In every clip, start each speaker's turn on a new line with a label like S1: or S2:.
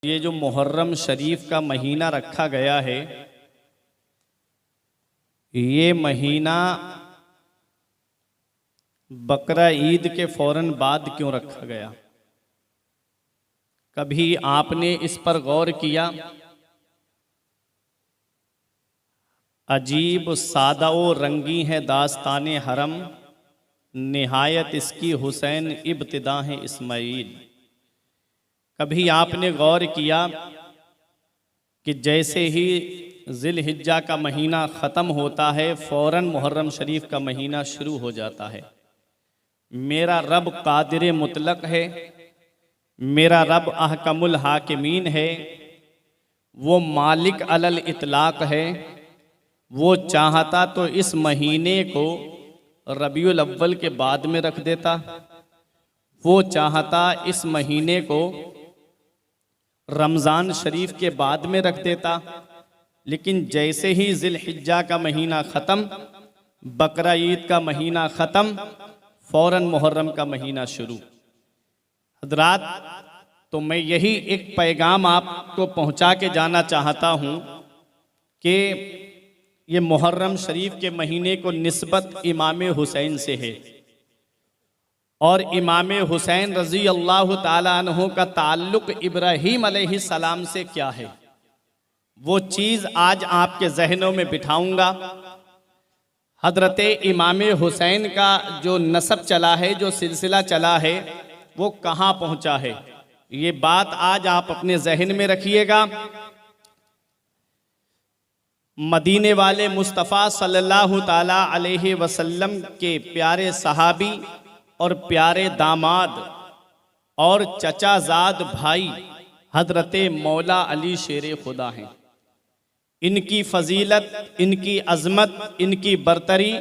S1: ये जो मुहर्रम शरीफ का महीना रखा गया है, ये महीना बकरा ईद के फौरन बाद क्यों रखा गया? कभी आपने इस पर गौर किया? अजीब सादा व रंगी है दास्ताने हरम, निहायत इसकी हुसैन इब्तिदा है इस्माइल। कभी आपने गौर किया कि जैसे ही ज़िलहिज्जा का महीना ख़त्म होता है, फ़ौरन मुहर्रम शरीफ का महीना शुरू हो जाता है। मेरा रब कादिर मुतलक है, मेरा रब अहकमुल हाकिमीन है, वो मालिक अलल इतलाक है। वो चाहता तो इस महीने को रबीउल अव्वल के बाद में रख देता, वो चाहता इस महीने को रमज़ान शरीफ के बाद में रख देता, लेकिन जैसे ही ज़िलहिज्जा का महीना ख़त्म, बकरा ईद का महीना ख़त्म, फ़ौरन मुहर्रम का महीना शुरू। हज़रात, तो मैं यही एक पैगाम आपको पहुंचा के जाना चाहता हूं कि ये मुहर्रम शरीफ के महीने को निस्बत इमाम हुसैन से है, और इमाम हुसैन रज़ी अल्लाह ताला अन्हु का ताल्लुक़ इब्राहीम अलैहिस्सलाम से क्या है, वो चीज़ आज आपके जहनों में बिठाऊंगा। हज़रत इमाम हुसैन का जो नसब चला है, जो सिलसिला चला है, वो कहाँ पहुँचा है, ये बात आज आप अपने जहन में रखिएगा। मदीने वाले मुस्तफ़ा सल्लल्लाहु ताला अलैहि वसल्लम के प्यारे सहाबी और प्यारे दामाद और चचाजाद भाई हज़रत मौला अली शेर खुदा हैं। इनकी फजीलत, इनकी अज़मत, इनकी बरतरी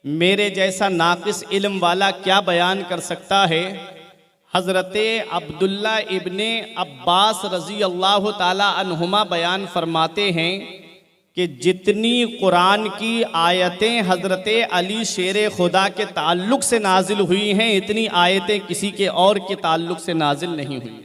S1: मेरे जैसा नाक़िस इल्म वाला क्या बयान कर सकता है। हज़रत अब्दुल्ला इब्ने अब्बास रज़ी अल्लाह ताला अन्हुमा बयान फरमाते हैं कि जितनी कुरान की आयतें हज़रत अली शेर खुदा के ताल्लुक़ से नाजिल हुई हैं, इतनी आयतें किसी के और के ताल्लुक़ से नाजिल नहीं हुई।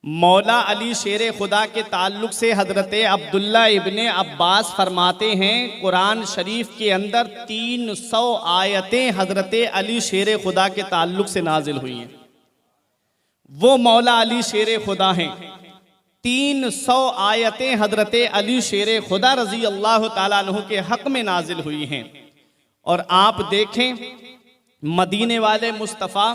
S1: मौला अली शेर खुदा के ताल्लुक़ से हज़रत अब्दुल्ला इब्ने अब्बास फरमाते हैं, कुरान शरीफ के अंदर 300 आयतें हज़रत अली शेर खुदा के ताल्लुक़ से नाजिल हुई हैं। वो मौला अली शेर खुदा हैं। 300 आयतें हज़रत अली शेर खुदा रज़ी अल्लाह ताला अन्हु के हक़ में नाजिल हुई हैं। और आप देखें, मदीने वाले मुस्तफ़ा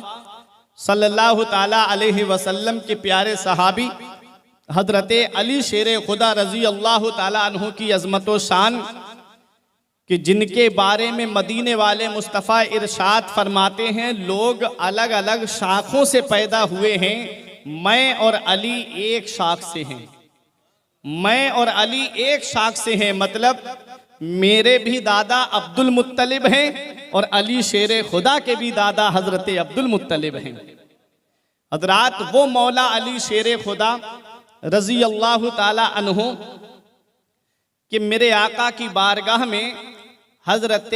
S1: सल्लल्लाहु ताला अलैहि वसल्लम के प्यारे सहाबी हज़रत अली शेर खुदा रज़ी अल्लाह ताला अन्हु की अज़मत व शान कि जिनके बारे में मदीने वाले मुस्तफ़ा इरशाद फरमाते हैं, लोग अलग अलग शाखों से पैदा हुए हैं, मैं और अली एक शाख से हैं। मैं और अली एक शाख से हैं, मतलब मेरे भी दादा अब्दुल मुत्तलिब हैं और अली शेर खुदा के भी दादा हज़रत अब्दुल मुत्तलिब हैं। हज़रात, वो मौला अली शेर खुदा रज़ी अल्लाह ताला अन्हु कि मेरे आका की बारगाह में हज़रत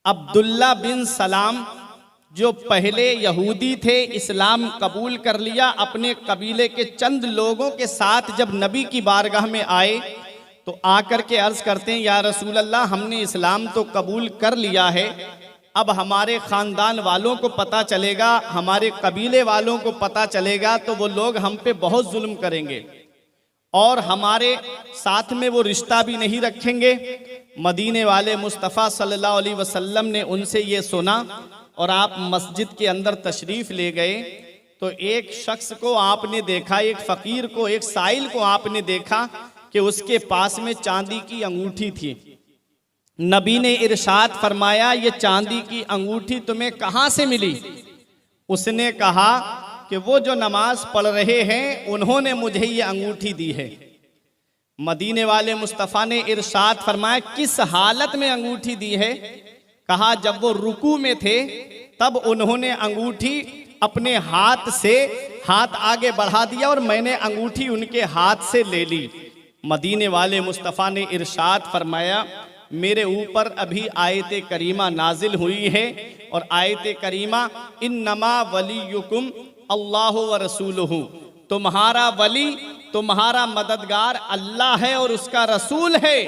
S1: अब्दुल्ला बिन सलाम जो पहले यहूदी थे, इस्लाम कबूल कर लिया, अपने कबीले के चंद लोगों के साथ जब नबी की बारगाह में आए तो आकर के अर्ज़ करते हैं, या रसूल अल्लाह, हमने इस्लाम तो कबूल कर लिया है, अब हमारे ख़ानदान वालों को पता चलेगा, हमारे कबीले वालों को पता चलेगा तो वो लोग हम पे बहुत जुल्म करेंगे और हमारे साथ में वो रिश्ता भी नहीं रखेंगे। मदीने वाले मुस्तफ़ा सल्लल्लाहु अलैहि वसल्लम ने उनसे ये सुना और आप मस्जिद के अंदर तशरीफ़ ले गए तो एक शख्स को आपने देखा, एक फ़कीर को, एक साइल को आपने देखा कि उसके पास में चांदी की अंगूठी थी। नबी ने इरशाद फरमाया, ये चांदी की अंगूठी तुम्हें कहाँ से मिली? उसने कहा कि वो जो नमाज पढ़ रहे हैं उन्होंने मुझे ये अंगूठी दी है। मदीने वाले मुस्तफ़ा ने इरशाद फरमाया, किस हालत में अंगूठी दी है? कहा, जब वो रुकू में थे तब उन्होंने अंगूठी अपने हाथ से हाथ आगे बढ़ा दिया और मैंने अंगूठी उनके हाथ से ले ली। मदीने वाले मुस्तफ़ा ने इरशाद फरमाया, मेरे ऊपर अभी आयत करीमा नाजिल हुई है और आयत करीमा इन्नमा वलियुकुम अल्लाह व रसूलुहु, तुम्हारा वली, तुम्हारा मददगार अल्लाह है और उसका रसूल है।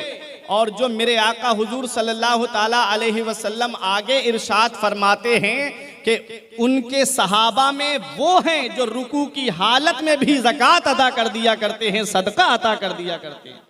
S1: और जो मेरे आका हुजूर सल्लल्लाहु ताला अलैहि वसल्लम आगे इरशाद फरमाते हैं कि उनके सहाबा में वो हैं जो रुकू की हालत में भी ज़कात अदा कर दिया करते हैं, सदका अदा कर दिया करते हैं।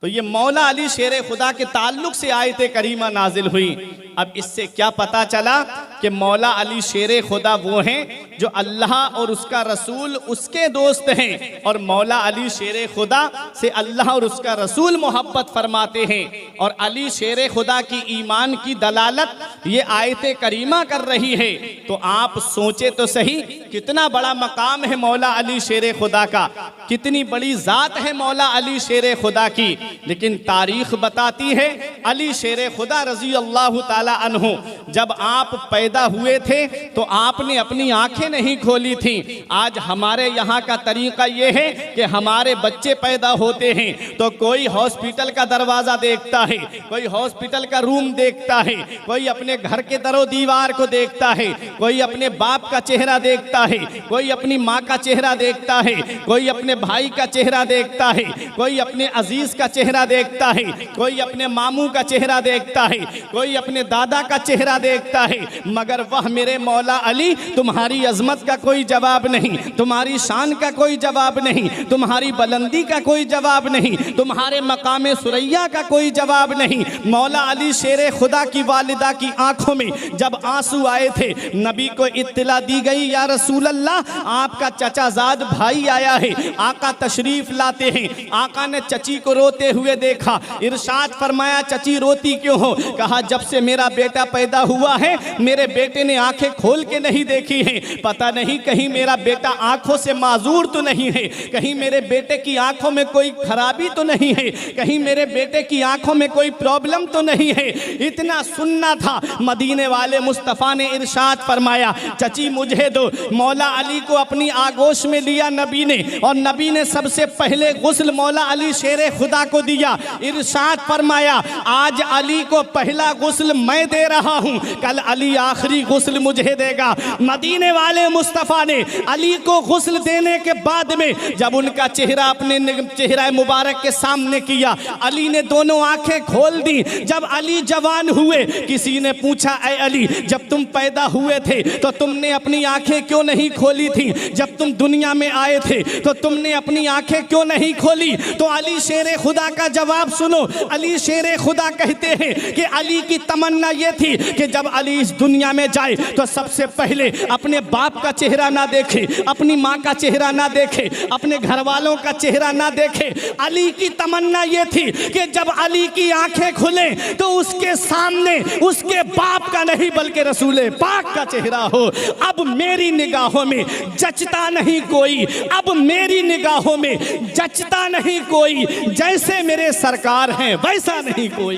S1: तो ये मौला अली शेर खुदा के ताल्लुक से आयत करीमा नाजिल हुई। अब इससे क्या पता चला कि मौला अली शेर खुदा वो हैं जो अल्लाह और उसका रसूल उसके दोस्त हैं, और मौला अली शेर खुदा से अल्लाह और उसका रसूल मोहब्बत फरमाते हैं। और अली शेर खुदा की ईमान की दलालत ये आयत करीमा कर रही है। तो आप सोचे तो सही, कितना बड़ा मकाम है मौला अली शेर खुदा का, कितनी बड़ी ज़ात है मौला अली शेर खुदा की। लेकिन तारीख बताती है अली शेर खुदा रजी अल्लाह ताला अन्हु जब आप पैदा हुए थे तो आपने अपनी आंखें नहीं खोली थी। आज हमारे यहाँ का तरीका ये है कि हमारे बच्चे पैदा होते हैं तो कोई हॉस्पिटल का दरवाज़ा देखता है, कोई हॉस्पिटल का रूम देखता है, कोई अपने घर के दरो दीवार को देखता है, कोई अपने बाप का चेहरा देखता है, कोई अपनी माँ का चेहरा देखता है, कोई अपने भाई का चेहरा देखता है, कोई अपने अजीज का चेहरा देखता है, कोई अपने मामू का चेहरा देखता है, कोई अपने दादा का चेहरा देखता है। मगर वह मेरे मौला अली, तुम्हारी अजमत का कोई जवाब नहीं, तुम्हारी शान का कोई जवाब नहीं, तुम्हारी बुलंदी का कोई जवाब नहीं, तुम्हारे मकाम सुरैया का कोई जवाब नहीं। मौला अली शेर खुदा की वालिदा की आंखों में जब आंसू आए थे, नबी को इत्तला दी गई, या रसूल अल्लाह आपका चचाजाद भाई आया है। आका तशरीफ लाते हैं, आका ने चची को रोते हुए देखा, इरशाद फरमाया चची रोती क्यों हो? कहा जब से मेरा बेटा पैदा हुआ है मेरे बेटे ने आंखें खोल के नहीं देखी हैं, पता नहीं कहीं मेरा बेटा आंखों से माजूर तो नहीं है, कहीं मेरे बेटे की आंखों में कोई खराबी तो नहीं है, कहीं मेरे बेटे की आंखों में कोई प्रॉब्लम तो नहीं है। इतना सुनना था, मदीने वाले मुस्तफ़ा ने इरशाद फरमाया चची मुझे दो। मौला अली को अपनी आगोश में लिया नबी ने, और नबी ने सबसे पहले गुस्ल मौला अली शेर खुदा को दिया। इरशाद फरमाया आज अली को पहला गुस्ल मैं दे रहा हूं, कल अली आखिरी गुस्ल मुझे देगा। मदीने वाले मुस्तफ़ा ने अली को गुस्ल देने के बाद में जब उनका चेहरा अपने चेहरा मुबारक के सामने किया, अली ने दोनों आंखें खोल दी। जब अली जवान हुए, किसी ने पूछा ऐ अली जब तुम पैदा हुए थे तो तुमने अपनी आंखें क्यों नहीं खोली थी? जब तुम दुनिया में आए थे तो तुमने अपनी आंखें क्यों नहीं खोली? तो अली शेर खुदा का जवाब सुनो। अली शेर खुदा कहते हैं कि अली की तमन्ना ये थी कि जब अली इस दुनिया में जाए तो सबसे पहले अपने बाप का चेहरा ना देखे, अपनी माँ का चेहरा ना देखे, अपने घर वालों का चेहरा ना देखे। अली की तमन्ना ये थी कि जब अली की आंखें खुले तो उसके सामने उसके बाप का नहीं बल्कि रसूल पाक का चेहरा हो। अब मेरी निगाहों में जचता नहीं कोई, अब मेरी निगाहों में जचता नहीं कोई, जैसे मेरे सरकार हैं वैसा नहीं कोई।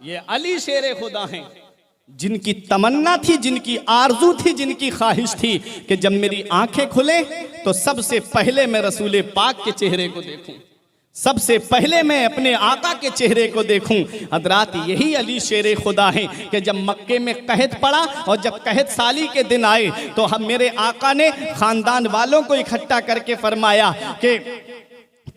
S1: ये अली शेर खुदा हैं जिनकी तमन्ना थी, जिनकी आरजू थी, जिनकी ख्वाहिश थी कि जब मेरी आंखें खुले तो सबसे पहले मैं रसूल पाक के चेहरे को देखूं, सबसे पहले मैं अपने आका के चेहरे को देखूं। हजरात यही अली शेर खुदा हैं कि जब मक्के में कहत पड़ा और जब कहत साली के दिन आए तो हम मेरे आका ने ख़ानदान वालों को इकट्ठा करके फरमाया कि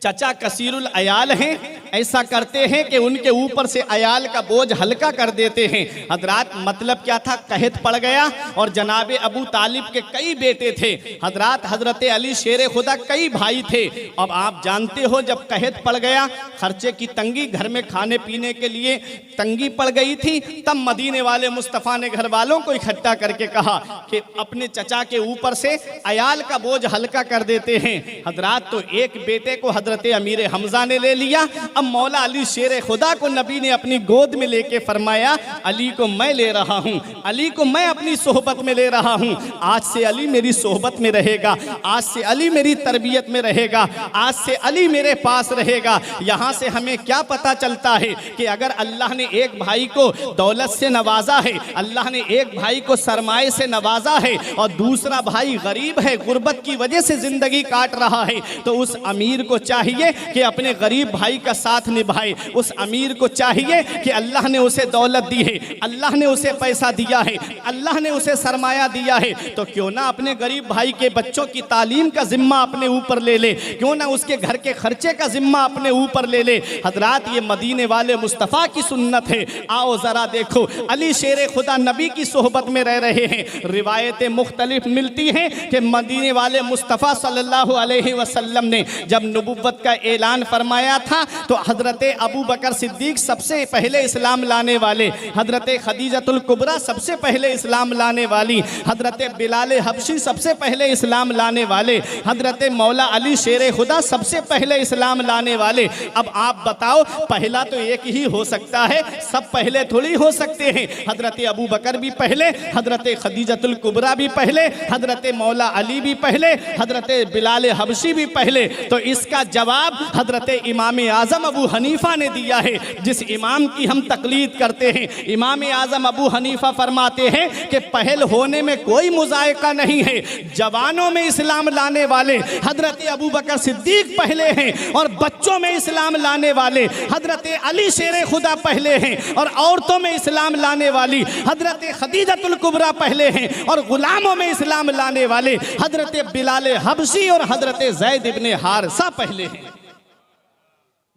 S1: चचा कसीरुल अयाल हैं, ऐसा करते हैं कि उनके ऊपर से अयाल का बोझ हल्का कर देते हैं। हजरात मतलब क्या था? कहत पड़ गया और जनाब अबू तालिब के कई बेटे थे। हजरात हजरत अली शेर खुदा कई भाई थे। अब आप जानते हो जब कहत पड़ गया, खर्चे की तंगी, घर में खाने पीने के लिए तंगी पड़ गई थी, तब मदीने वाले मुस्तफ़ा ने घर वालों को इकट्ठा करके कहा कि अपने चचा के ऊपर से अयाल का बोझ हल्का कर देते हैं। हजरात तो एक बेटे को हजरत अमीर हमजा ने ले लिया। अब मौला अली शेर खुदा को नबी ने अपनी गोद में लेके फरमाया अली को मैं ले रहा हूँ, अली को मैं अपनी सोहबत में ले रहा हूँ। आज से अली मेरी सोहबत में रहेगा, आज से अली मेरी तरबियत में रहेगा, आज से अली मेरे पास रहेगा। यहाँ से हमें क्या पता चलता है कि अगर अल्लाह ने एक भाई को दौलत से नवाजा है, अल्लाह ने एक भाई को सरमाए से नवाजा है और दूसरा भाई गरीब है, गुर्बत की वजह से जिंदगी काट रहा है, तो उस अमीर को चाहिए कि अपने गरीब भाई का साथ निभाए, उस अमीर को चाहिए कि अल्लाह ने उसे दौलत दी है, अल्लाह ने उसे पैसा दिया है, अल्लाह ने उसे सरमाया दिया है, तो क्यों ना अपने गरीब भाई के बच्चों की तालीम का जिम्मा अपने ऊपर ले ले, क्यों ना उसके घर के खर्चे का जिम्मा अपने ऊपर ले ले। हजरात, ये मदीने वाले मुस्तफ़ा की सुन्नत है। आओ ज़रा देखो, अली शेर खुदा नबी की सोहबत में रह रहे हैं। रिवायतें मुख्तलिफ मिलती हैं कि मदीने वाले मुस्तफ़ा सल्लल्लाहु अलैहि वसल्लम ने जब नबुव्वत का ऐलान फरमाया था तो हज़रत अबू बकर सिद्दीक सबसे पहले इस्लाम लाने वाले, हज़रत खदीजतुल कुबरा सबसे पहले इस्लाम लाने वाली, हज़रत बिलाल हबशी सबसे पहले इस्लाम लाने वाले, हज़रत मौला अली शेर खुदा सबसे पहले इस्लाम लाने वाले। अब आप बताओ, पहला तो एक ही हो सकता है, सब पहले थोड़ी हो सकते हैं। हज़रत अबू बकर भी पहले, हज़रत खदीजतुल कुबरा भी पहले, हज़रत मौला अली भी पहले, हज़रत बिलाल हबशी भी पहले। तो इसका जवाब हज़रत इमाम आज़म अबू हनीफा ने दिया है, जिस इमाम की हम तकलीद करते हैं। इमाम आज़म अबू हनीफा फरमाते हैं कि पहल होने में कोई मुज़ायका नहीं है। जवानों में इस्लाम लाने वाले हज़रत अबू बकर सिद्दीक पहले हैं, और बच्चों में इस्लाम लाने वाले हज़रत अली शेर खुदा पहले हैं, और औरतों में इस्लाम लाने वाली हज़रत खदीजतुल कुबरा पहले हैं, और गुलामों में इस्लाम लाने वाले हज़रत बिलाल हबशी और हज़रत ज़ैद इब्ने हारिसा पहले हैं।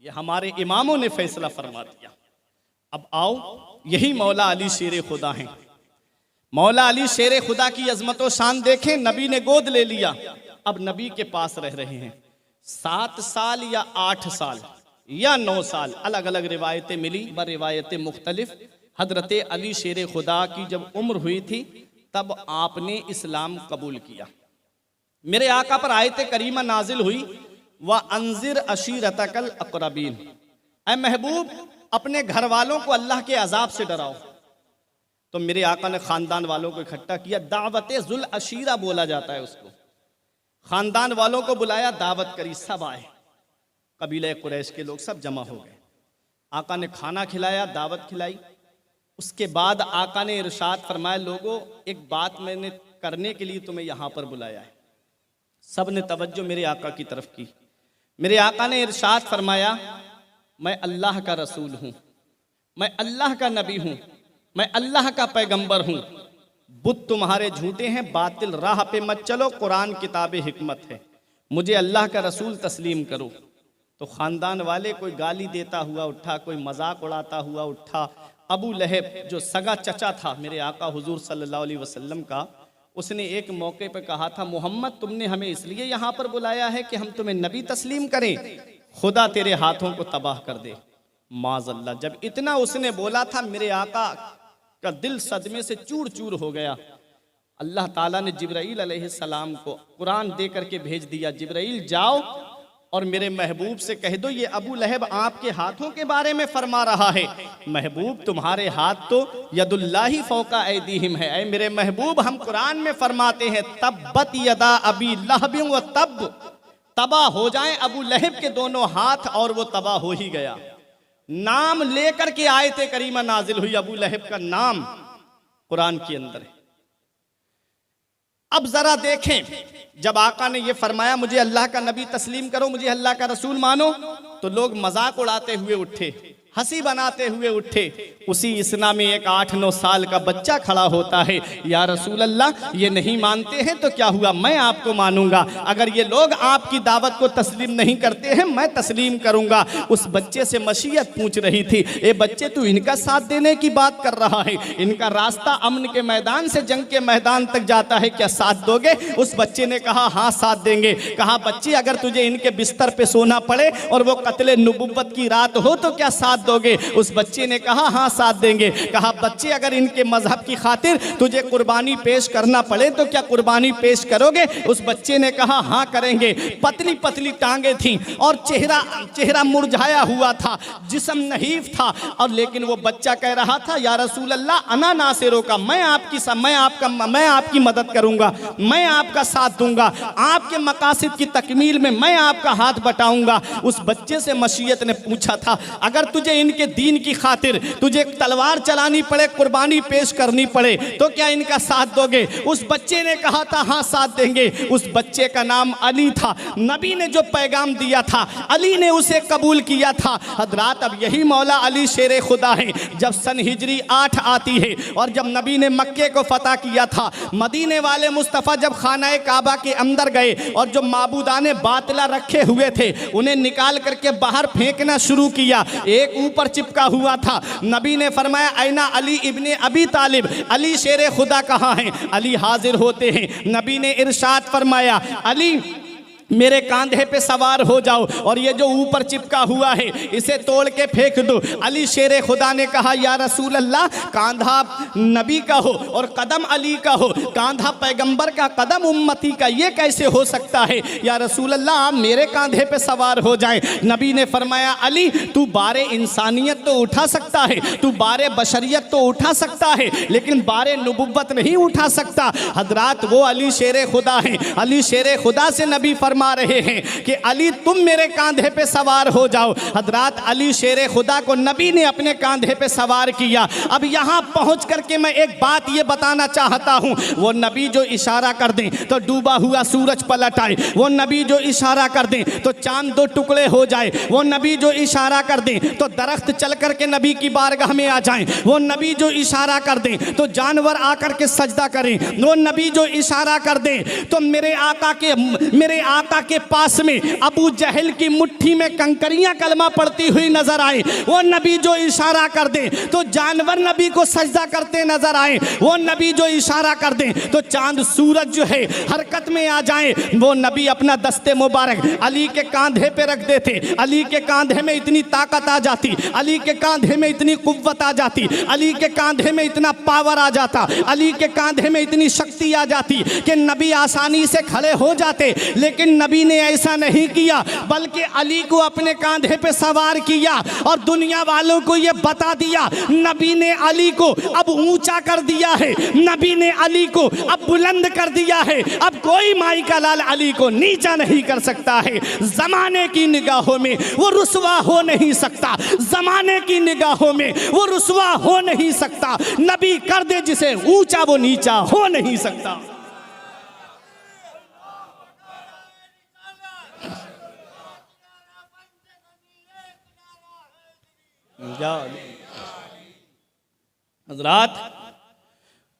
S1: ये हमारे इमामों ने फैसला फरमा दिया। अब आओ, यही मौला अली शेर खुदा हैं। मौला अली शेर खुदा की अजमत व शान देखें। नबी ने गोद ले लिया, अब नबी के पास रह रहे हैं 7 साल या 8 साल या 9 साल, अलग अलग रिवायतें मिली, ब रिवायतें मुख्तलिफ। हज़रत अली शेर खुदा की जब उम्र हुई थी तब आपने इस्लाम कबूल किया। मेरे आका पर आयत करीमा नाजिल हुई, व अंजिर अशीरतकल अक़रबीन, ऐ महबूब अपने घर वालों को अल्लाह के अजाब से डराओ। तो मेरे आका ने ख़ानदान वालों को इकट्ठा किया, दावत जुल अशीरा बोला जाता है उसको। ख़ानदान वालों को बुलाया, दावत करी, सब आए, कबीले कुरैश के लोग सब जमा हो गए। आका ने खाना खिलाया, दावत खिलाई। उसके बाद आका ने इरशाद फरमाया, लोगों एक बात मैंने करने के लिए तुम्हें यहाँ पर बुलाया है। सब ने तवज्जो मेरे आका की तरफ की। मेरे आका ने इरशाद फरमाया, मैं अल्लाह का रसूल हूँ, मैं अल्लाह का नबी हूँ, मैं अल्लाह का पैगंबर हूँ। बुत तुम्हारे झूठे हैं, बातिल राह पे मत चलो, कुरान किताब हिकमत है, मुझे अल्लाह का रसूल तस्लीम करो। तो ख़ानदान वाले कोई गाली देता हुआ उठा, कोई मजाक उड़ाता हुआ उठा। अबू लहब जो सगा चचा था मेरे आका हुजूर सल्लल्लाहु अलैहि वसल्लम का, उसने एक मौके पर कहा था, मोहम्मद तुमने हमें इसलिए यहाँ पर बुलाया है कि हम तुम्हें नबी तस्लीम करें, खुदा तेरे हाथों को तबाह कर दे। माज़अल्लाह, जब इतना उसने बोला था मेरे आका का दिल सदमे से चूर चूर हो गया। अल्लाह ताला ने जिब्राइल अलैहिस्सलाम को कुरान दे करके भेज दिया, जिब्राइल जाओ और मेरे महबूब से कह दो ये अबू लहब आपके हाथों के बारे में फरमा रहा है। महबूब तुम्हारे हाथ तो यदुल्लाहि फौका ऐदीहिम है। ऐ मेरे महबूब, हम कुरान में फरमाते हैं तब्बत यदा अबी लहब व तब, तबाह हो जाएं अबू लहब के दोनों हाथ, और वो तबाह हो ही गया। नाम लेकर के आयत करीमा नाजिल हुई, अबू लहब का नाम कुरान के अंदर है। अब जरा देखें, जब आका ने ये फरमाया मुझे अल्लाह का नबी तस्लीम करो, मुझे अल्लाह का रसूल मानो, तो लोग मजाक उड़ाते हुए उठे, हंसी बनाते हुए उठे। उसी इसना में एक 8-9 साल का बच्चा खड़ा होता है, या रसूल अल्लाह ये नहीं मानते हैं तो क्या हुआ, मैं आपको मानूंगा। अगर ये लोग आपकी दावत को तस्लीम नहीं करते हैं मैं तस्लीम करूंगा। उस बच्चे से मशीयत पूछ रही थी, ए बच्चे तू इनका साथ देने की बात कर रहा है, इनका रास्ता अमन के मैदान से जंग के मैदान तक जाता है, क्या साथ दोगे? उस बच्चे ने कहा हाँ साथ देंगे। कहा बच्ची अगर तुझे इनके बिस्तर पे सोना पड़े और वो कत्ले नुबुव्वत की रात हो तो क्या साथ दोगे? उस बच्चे ने कहा हाँ साथ देंगे। कहा बच्चे अगर इनके मजहब की खातिर तुझे कुर्बानी पेश करना पड़े तो क्या कुर्बानी पेश करोगे? उस बच्चे ने कहा हाँ करेंगे। पतली पतली टांगे थीं और चेहरा मुरझाया हुआ था, जिस्म नहीफ था, और लेकिन वो बच्चा कह रहा था या रसूल अल्लाह अना नासिरों का, मैं आपकी मदद करूंगा, मैं आपका साथ दूंगा, आपके मकासिद की तकमील में मैं आपका हाथ बटाऊंगा। उस बच्चे से मशीयत ने पूछा था अगर तुझे बच्चे इनके दीन की खातिर तुझे तलवार चलानी पड़े, कुर्बानी पेश करनी पड़े, तो क्या इनका साथ दोगे? उस बच्चे ने कहा था हाँ साथ देंगे। उस बच्चे का नाम अली था। नबी ने जो पैगाम दिया था अली ने उसे कबूल किया था। हजरात, अब यही मौला अली शेर खुदा है। जब सन हिजरी 8 आती है और जब नबी ने मक्के को फतह किया था, मदीने वाले मुस्तफ़ा जब खाना काबा के अंदर गए और जो माबूदाने बातिला रखे हुए थे उन्हें निकाल करके बाहर फेंकना शुरू किया। एक ऊपर चिपका हुआ था। नबी ने फरमाया ऐना अली इब्ने अबी तालिब, अली शेर खुदा कहाँ हैं? अली हाजिर होते हैं। नबी ने इरशाद फरमाया अली मेरे कांधे पे सवार हो जाओ और ये जो ऊपर चिपका हुआ है इसे तोड़ के फेंक दो। अली शेर खुदा ने कहा या रसूल अल्लाह, कांधा नबी का हो और कदम अली का हो, कांधा पैगंबर का कदम उम्मती का, ये कैसे हो सकता है? या रसूल अल्लाह आप मेरे कांधे पे सवार हो जाएं। नबी ने फरमाया अली तू बारे इंसानियत तो उठा सकता है, तू बारे बशरियत तो उठा सकता है, लेकिन बारे नबुव्वत नहीं उठा सकता। हजरात, वो अली शेर खुदा हैं। अली शेर खुदा से नबी फरमा रहे हैं कि अली तुम मेरे कांधे पे सवार हो जाओ। हजरात, अली शेर खुदा को नबी ने अपने कांधे पे सवार किया। अब यहाँ पहुँच करके मैं एक बात ये बताना चाहता हूँ, वो नबी जो इशारा कर दें तो डूबा हुआ सूरज पलट आए, वो नबी जो इशारा कर दें तो चांद 2 टुकड़े हो जाए, वो नबी जो इशारा कर दें तो दरख्त चल करके नबी की बारगाह में आ जाएं, वो नबी जो इशारा कर दें तो जानवर आकर के सजदा करें, वो नबी जो इशारा कर दें तो मेरे आका के पास में अबू जहल की मुट्ठी में कंकरियां कलमा पड़ती हुई नजर आए। वो नबी जो इशारा कर दे तो जानवर नबी को सजदा करते नजर आए, वो नबी जो इशारा कर दे तो चांद सूरज जो है हरकत में आ जाए। वो नबी अपना दस्ते मुबारक अली के कांधे पे रख देते, अली के कांधे में इतनी ताकत आ जाती, अली के कांधे में इतनी कुव्वत आ जाती, अली के कांधे में इतना पावर आ जाता, अली के कांधे में इतनी शक्ति आ जाती कि नबी आसानी से खड़े हो जाते। लेकिन नबी ने ऐसा नहीं किया, बल्कि अली को अपने कांधे पे सवार किया और दुनिया वालों को यह बता दिया नबी ने अली को अब ऊंचा कर दिया है, नबी ने अली को अब बुलंद कर दिया है। अब कोई माई का लाल अली को नीचा नहीं कर सकता है। जमाने की निगाहों में वो रुसवा हो नहीं सकता, जमाने की निगाहों में वो रुसवा हो नहीं सकता। नबी कर दे जिसे ऊंचा, वो नीचा हो नहीं सकता। हजरात,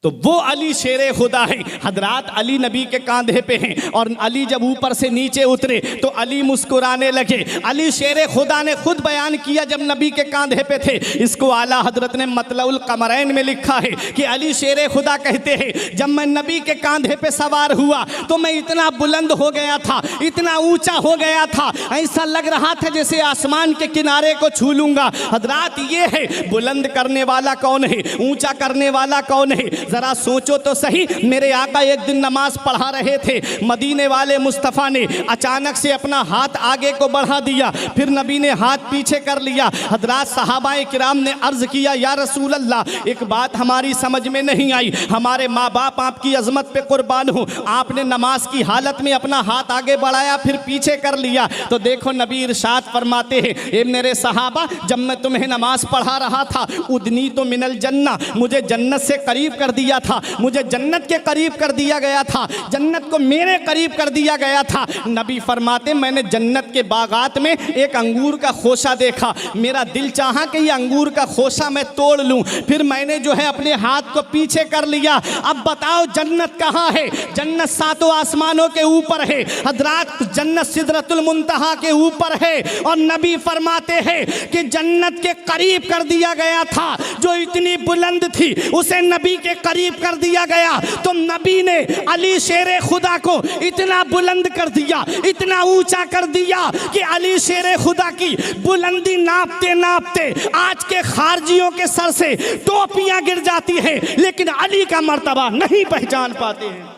S1: तो वो अली शेर खुदा है। हजरात, अली नबी के कांधे पे हैं और अली जब ऊपर से नीचे उतरे तो अली मुस्कुराने लगे। अली शेर खुदा ने खुद बयान किया जब नबी के कांधे पे थे। इसको आला हजरत ने मतलउल कमरैन में लिखा है कि अली शेर खुदा कहते हैं जब मैं नबी के कांधे पे सवार हुआ तो मैं इतना बुलंद हो गया था, इतना ऊंचा हो गया था, ऐसा लग रहा था जैसे आसमान के किनारे को छू लूंगा। हजरात, ये है बुलंद करने वाला कौन है, ऊंचा करने वाला कौन है? जरा सोचो तो सही। मेरे आका एक दिन नमाज पढ़ा रहे थे, मदीने वाले मुस्तफ़ा ने अचानक से अपना हाथ आगे को बढ़ा दिया, फिर नबी ने हाथ पीछे कर लिया। हजरात, सहाबाए किराम ने अर्ज किया या रसूल अल्लाह, एक बात हमारी समझ में नहीं आई, हमारे माँ बाप आपकी अजमत पे कुर्बान हो, आपने नमाज की हालत में अपना हाथ आगे बढ़ाया फिर पीछे कर लिया। तो देखो नबी इरशाद फरमाते हैं, ए मेरे सहाबा, जब मैं तुम्हें नमाज पढ़ा रहा था उदनी तो मिनल जन्ना, मुझे जन्नत से करीब कर दिया था, मुझे जन्नत के करीब कर दिया गया था, जन्नत को मेरे करीब कर दिया गया था। नबी फरमाते मैंने जन्नत के बागात में एक अंगूर का खोसा देखा, मेरा दिल चाहा कि ये अंगूर का खोसा मैं तोड़ लूं, फिर मैंने जो है अपने हाथ को पीछे कर लिया। अब बताओ जन्नत कहाँ है? जन्नत 7 आसमानों के ऊपर है। हजरात, जन्नत सिदरतुल मुंतहा के ऊपर है और नबी फरमाते हैं कि जन्नत के करीब कर दिया गया था। जो इतनी बुलंद थी उसे नबी के करीब कर दिया गया। तो नबी ने अली शेर खुदा को इतना बुलंद कर दिया, इतना ऊंचा कर दिया कि अली शेर खुदा की बुलंदी नापते नापते आज के खारजियों के सर से टोपियां गिर जाती हैं, लेकिन अली का मर्तबा नहीं पहचान पाते हैं।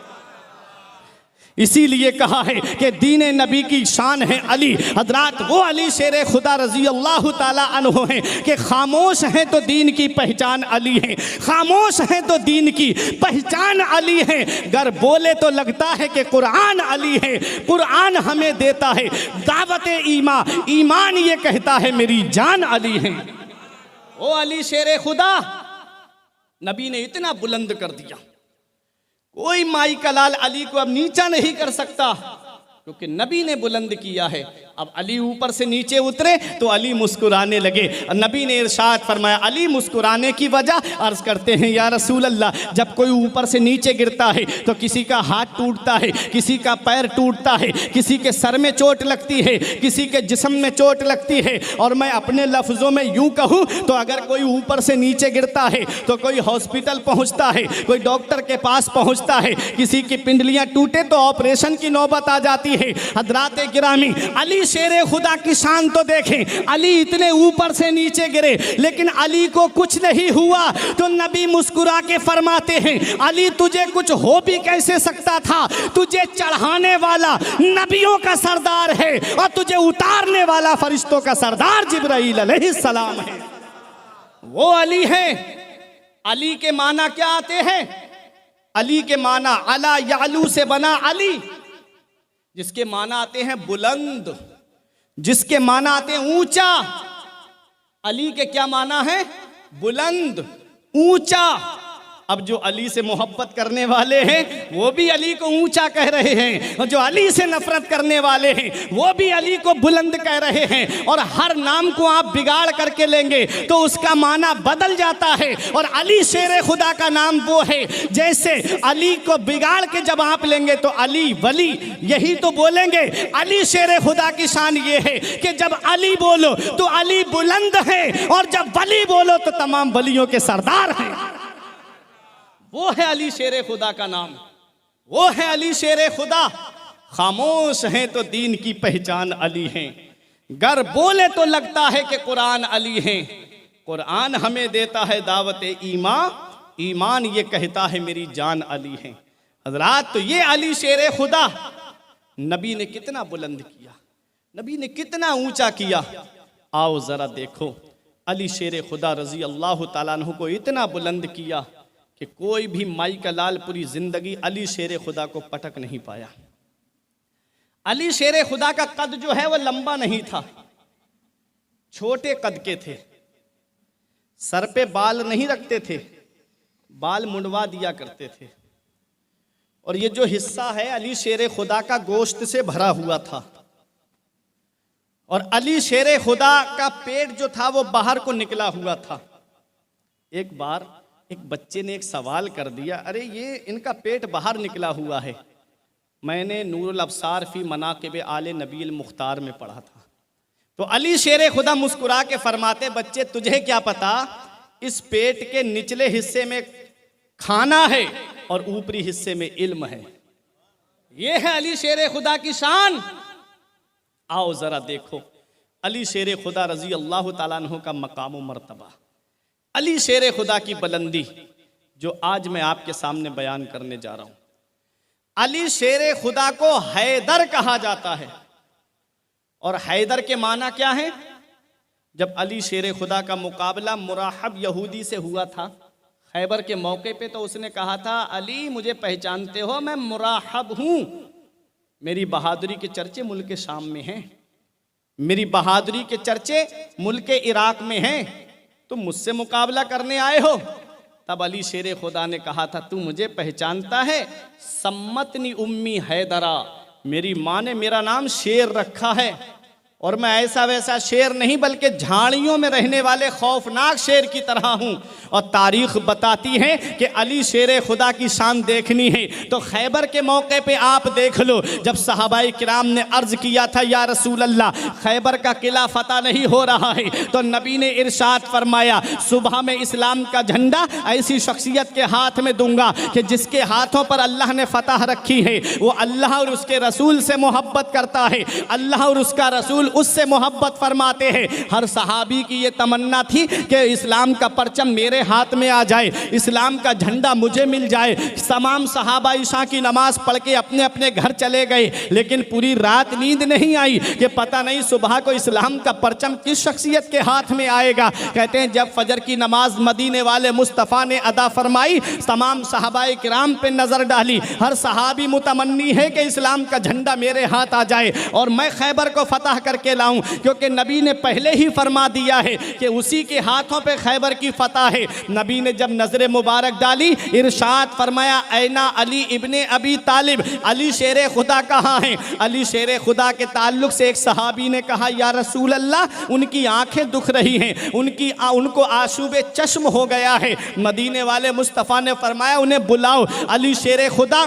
S1: इसीलिए कहा है कि दीने नबी की शान है अली। हजरात, वो अली शेर खुदा रजी अल्लाह ताला अन्हु हैं कि खामोश हैं तो दीन की पहचान अली है, खामोश हैं तो दीन की पहचान अली है। गर बोले तो लगता है कि कुरान अली है, कुरान हमें देता है दावत ईमान, ईमान ये कहता है मेरी जान अली है। ओ अली शेरे खुदा, नबी ने इतना बुलंद कर दिया, कोई माई का लाल अली को अब नीचा नहीं कर सकता, क्योंकि नबी ने बुलंद किया है। अब अली ऊपर से नीचे उतरे तो अली मुस्कुराने लगे। नबी ने इरशाद फरमाया, अली मुस्कुराने की वजह अर्ज करते हैं, या रसूल अल्लाह, जब कोई ऊपर से नीचे गिरता है तो किसी का हाथ टूटता है, किसी का पैर टूटता है, किसी के सर में चोट लगती है, किसी के जिस्म में चोट लगती है। और मैं अपने लफ्ज़ों में यूँ कहूँ तो अगर कोई ऊपर से नीचे गिरता है तो कोई हॉस्पिटल पहुँचता है, कोई डॉक्टर के पास पहुँचता है, किसी की पिंडलियाँ टूटे तो ऑपरेशन की नौबत आ जाती है। हजरात गिरामी, अली शेरे खुदा की शान तो देखें, अली इतने ऊपर से नीचे गिरे लेकिन अली को कुछ नहीं हुआ। तो नबी मुस्कुरा के फरमाते हैं, अली तुझे कुछ हो भी कैसे सकता था, तुझे चढ़ाने वाला नबियों का सरदार है और तुझे उतारने वाला फरिश्तों का सरदार जिब्राइल अलैहिस्सलाम है। वो अली है। अली के माना क्या आते हैं? अली के माना अला यालू से बना अली, जिसके माना आते हैं बुलंद, जिसके माना आते हैं ऊंचा। अली के क्या माना है? बुलंद, ऊंचा। अब जो अली से मोहब्बत करने वाले हैं वो भी अली को ऊंचा कह रहे हैं, और जो अली से नफरत करने वाले हैं वो भी अली को बुलंद कह रहे हैं। और हर नाम को आप बिगाड़ करके लेंगे तो उसका माना बदल जाता है। और अली शेर खुदा का नाम वो है, जैसे अली को बिगाड़ के जब आप लेंगे तो अली वली, यही तो बोलेंगे। अली शेर खुदा की शान ये है कि जब अली बोलो तो अली बुलंद है, और जब वली बोलो तो तमाम वलियों के सरदार हैं। वो है अली शेरे खुदा का नाम, वो है अली शेरे खुदा। खामोश हैं तो दीन की पहचान अली हैं, गर बोले तो लगता है कि कुरान अली हैं। कुरान हमें देता है दावत ईमान, ईमान ये कहता है मेरी जान अली हैं। हजरात, तो ये अली शेरे खुदा नबी ने कितना बुलंद किया, नबी ने कितना ऊंचा किया। आओ जरा देखो, अली शेरे खुदा रजी अल्लाह ताला अन्हु को इतना बुलंद किया कि कोई भी माई का लाल पूरी जिंदगी अली शेरे खुदा को पटक नहीं पाया। अली शेरे खुदा का कद जो है वो लंबा नहीं था, छोटे कद के थे, सर पे बाल नहीं रखते थे, बाल मुंडवा दिया करते थे। और ये जो हिस्सा है अली शेरे खुदा का गोश्त से भरा हुआ था। और अली शेरे खुदा का पेट जो था वो बाहर को निकला हुआ था। एक बार एक बच्चे ने एक सवाल कर दिया, अरे ये इनका पेट बाहर निकला हुआ है। मैंने नूरुल अब्सार फी मनाक़िब आले नबील मुख्तार में पढ़ा था। तो अली शेरे खुदा मुस्कुरा के फरमाते, बच्चे तुझे क्या पता, इस पेट के निचले हिस्से में खाना है और ऊपरी हिस्से में इल्म है। ये है अली शेरे खुदा की शान। आओ जरा देखो अली शेरे खुदा रजी अल्लाह ताला अन्हु का मकाम व मर्तबा, अली शेरे खुदा की बुलंदी जो आज मैं आपके सामने बयान करने जा रहा हूं। अली शेरे खुदा को हैदर कहा जाता है। और हैदर के माना क्या है? जब अली शेरे खुदा का मुकाबला मुराहब यहूदी से हुआ था खैबर के मौके पे, तो उसने कहा था, अली मुझे पहचानते हो, मैं मुराहब हूं, मेरी बहादुरी के चर्चे मुल्क शाम में हैं, मेरी बहादुरी के चर्चे मुल्क इराक में हैं, तुम मुझसे मुकाबला करने आए हो। तब अली शेरे खुदा ने कहा था, तू मुझे पहचानता है? सम्मतनी उम्मी हैदरा, मेरी माँ ने मेरा नाम शेर रखा है, और मैं ऐसा वैसा शेर नहीं बल्कि झाड़ियों में रहने वाले खौफनाक शेर की तरह हूँ। और तारीख बताती है कि अली शेर खुदा की शान देखनी है तो खैबर के मौके पे आप देख लो, जब सहाबाई किराम ने अर्ज किया था, या रसूल अल्लाह खैबर का किला फतह नहीं हो रहा है, तो नबी ने इरशाद फरमाया, सुबह में इस्लाम का झंडा ऐसी शख्सियत के हाथ में दूंगा कि जिसके हाथों पर अल्लाह ने फतह रखी है वो अल्लाह और उसके रसूल से मोहब्बत करता है, अल्लाह और उसका रसूल उससे मोहब्बत फरमाते हैं। हर सहाबी की ये तमन्ना थी कि इस्लाम का परचम मेरे हाथ में आ जाए, इस्लाम का झंडा मुझे मिल जाए। तमाम सहाबा इशा की नमाज पढ़ के अपने अपने घर चले गए, लेकिन पूरी रात नींद नहीं आई कि पता नहीं सुबह को इस्लाम का परचम किस शख्सियत के हाथ में आएगा। कहते हैं जब फजर की नमाज मदीने वाले मुस्तफ़ा ने अदा फरमाई, तमाम सहाबाए किराम पे नज़र डाली, हर सहाबी मुतमन्नी है कि इस्लाम का झंडा मेरे हाथ आ जाए और मैं खैबर को फतह करके करके लाऊं, क्योंकि नबी ने पहले ही फरमा दिया है कि उसी के हाथों पे खैबर की फतह है। नबी ने जब नजर मुबारक डाली, इरशाद फरमाया, ऐना अली इब्ने अबी तालिब, अली शेर खुदा कहाँ हैं? अली शेर खुदा के ताल्लुक से एक सहाबी ने कहा, या रसूल अल्लाह, उनकी आंखें दुख रही हैं, उनको आशूबे चश्म हो गया है। मदीने वाले मुस्तफ़ा ने फरमाया, उन्हें बुलाओ। अली शेर खुदा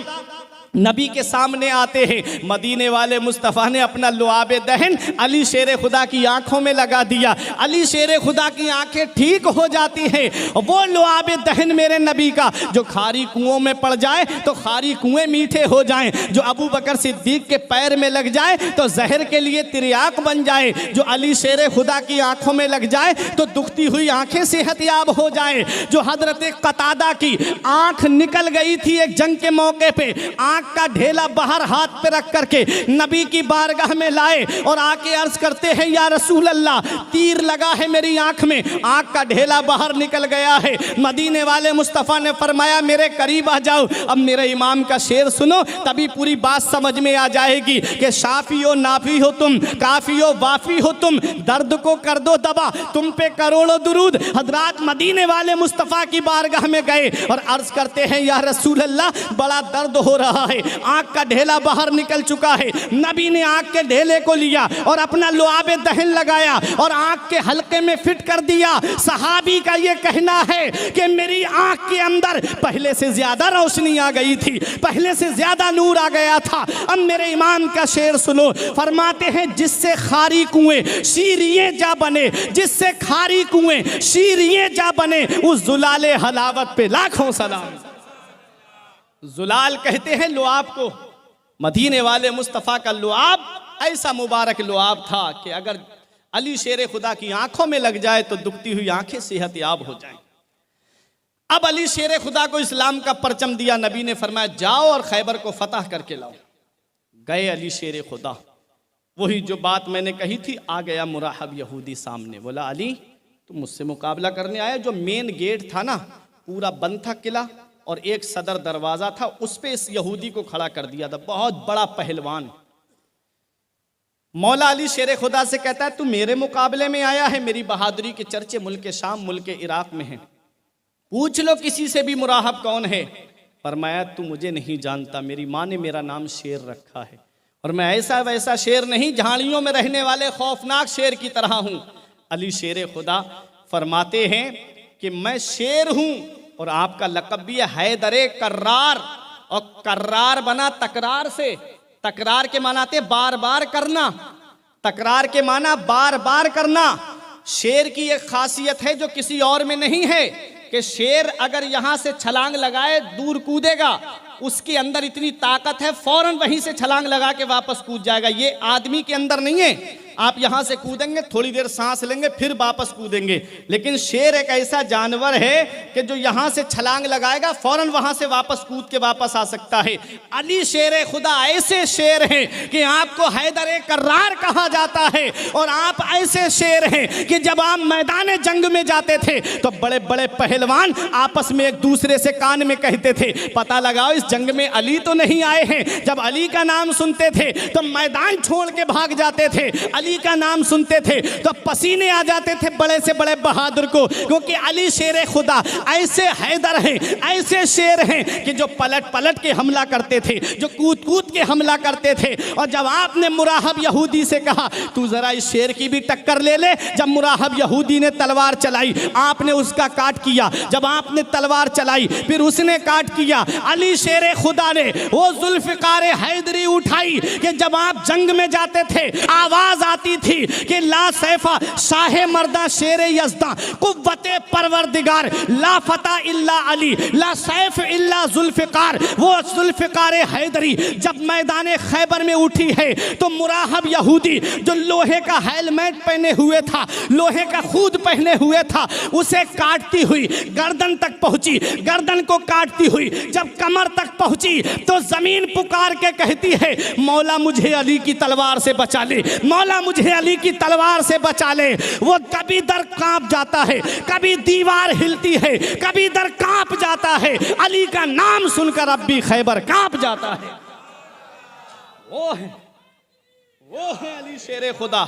S1: नबी के सामने आते हैं। मदीने वाले मुस्तफ़ा ने अपना लुआब दहन अली शेर खुदा की आंखों में लगा दिया। अली शेर खुदा की आंखें ठीक हो जाती हैं। वो लुआब दहन मेरे नबी का जो खारी कुओं में पड़ जाए तो खारी कुएं मीठे हो जाएं, जो अबू बकर सिद्दीक के पैर में लग जाए तो जहर के लिए तिरयाक बन जाए, जो अली शेर खुदा की आंखों में लग जाए तो दुखती हुई आंखें सेहतयाब हो जाए। जो हजरत कतादा की आंख निकल गई थी एक जंग के मौके पे, आंख का ढेला बाहर हाथ पे रख करके नबी की बारगाह में लाए और आके अर्ज करते हैं, या रसूल अल्लाह, तीर लगा है मेरी आंख में, आंख का ढेला बाहर निकल गया है। मदीने वाले मुस्तफ़ा ने फरमाया, मेरे करीब आ जाओ। अब मेरे इमाम का शेर सुनो, तभी पूरी बात समझ में आ जाएगी कि शाफी हो नाफी हो तुम, काफी हो वाफी हो तुम, दर्द को कर दो दबा, तुम पे करोड़ों दुरूद। हजरात मदीने वाले मुस्तफ़ा की बारगाह में गए और अर्ज करते हैं, या रसूल अल्लाह, बड़ा दर्द हो रहा है, आंख का ढेला बाहर निकल चुका है। नबी ने आंख के ढेले को लिया और अपना लुआब दहन लगाया और आंख के हल्के में फिट कर दिया। सहाबी का ये कहना है कि मेरी आंख के अंदर पहले से ज्यादा रोशनी आ गई थी, पहले से ज्यादा नूर आ गया था। अब मेरे इमाम का शेर सुनो, फरमाते हैं, जिससे खारी कुएं शीरिये जा बने, जिससे खारी कुएं शीरिये जा बने, उस जुलाले हलावत पे लाखों सलाम। जुलाल कहते हैं लुआब को। मदीने वाले मुस्तफ़ा का लुआब ऐसा मुबारक लुआब था कि अगर अली शेर खुदा की आंखों में लग जाए तो दुखती हुई आंखें सेहतयाब हो जाएं। अब अली शेर खुदा को इस्लाम का परचम दिया। नबी ने फरमाया, जाओ और खैबर को फतह करके लाओ। गए अली शेर खुदा, वही जो बात मैंने कही थी, आ गया मुराहब यहूदी सामने। बोला, अली तुम मुझसे मुकाबला करने आए? जो मेन गेट था ना, पूरा बंद था किला, और एक सदर दरवाजा था, उस पे इस यहूदी को खड़ा कर दिया था, बहुत बड़ा पहलवान। मौला अली शेर खुदा से कहता है, तू मेरे मुकाबले में आया है? मेरी बहादुरी के चर्चे मुल्क शाम, मुल्क इराक में हैं, पूछ लो किसी से भी मुराहब कौन है। फरमाया, तू मुझे नहीं जानता, मेरी माँ ने मेरा नाम शेर रखा है और मैं ऐसा वैसा शेर नहीं, झाड़ियों में रहने वाले खौफनाक शेर की तरह हूं। अली शेर खुदा फरमाते हैं कि मैं शेर हूं और आपका लक़ब भी है हैदरे कर्रार, और कर्रार बना तकरार से। तकरार के माना आते बार बार करना, तकरार के माना बार बार करना। शेर की एक खासियत है जो किसी और में नहीं है कि शेर अगर यहां से छलांग लगाए दूर कूदेगा, उसके अंदर इतनी ताकत है फौरन वहीं से छलांग लगा के वापस कूद जाएगा। ये आदमी के अंदर नहीं है। आप यहां से कूदेंगे, थोड़ी देर सांस लेंगे, फिर वापस कूदेंगे, लेकिन शेर एक ऐसा जानवर है कि जो यहां से छलांग लगाएगा फौरन वहां से वापस कूद के वापस आ सकता है। अली शेर खुदा ऐसे शेर हैं कि आपको हैदर कर्रार कहा जाता है, और आप ऐसे शेर हैं कि जब आप मैदान जंग में जाते थे तो बड़े बड़े पहलवान आपस में एक दूसरे से कान में कहते थे, पता लगाओ इस जंग में अली तो नहीं आए हैं। जब अली का नाम सुनते थे तो मैदान छोड़ के भाग जाते थे, अली का नाम सुनते थे तो पसीने आ जाते थे बड़े से बड़े बहादुर को, क्योंकि अली शेर खुदा ऐसे हैदर हैं, ऐसे शेर हैं कि जो पलट पलट के हमला करते थे, जो कूद कूद के हमला करते थे। और जब आपने मुराहब यहूदी से कहा, तू जरा इस शेर की भी टक्कर ले ले, जब मुराहब यहूदी ने तलवार चलाई, आपने उसका काट किया। जब आपने तलवार चलाई, फिर उसने काट किया। अली शेर खुदा ने वो जुल्फ़िकार हैदरी उठाई कि जब आप जंग में जाते थे आवाज आती थी कि ला सैफा शाहे मर्दा शेर यज़दा कुव्वते परवरदिगार ला फता इल्ला अली ला सैफ इल्ला जुल्फ़िकार। वो जुल्फ़िकार हैदरी जब मैदान खैबर में उठी है तो मुराहब यहूदी जो लोहे का हेलमेट पहने हुए था, लोहे का खूद पहने हुए था, उसे काटती हुई गर्दन तक पहुंची। गर्दन को काटती हुई जब कमर तक पहुंची तो जमीन पुकार के कहती है, मौला मुझे अली की तलवार से बचा ले, मौला मुझे अली की तलवार से बचा ले। वो कभी दर कांप जाता है, कभी दीवार हिलती है, कभी दर कांप जाता है। अली का नाम सुनकर अब भी खैबर कांप जाता है। वो है अली शेर खुदा।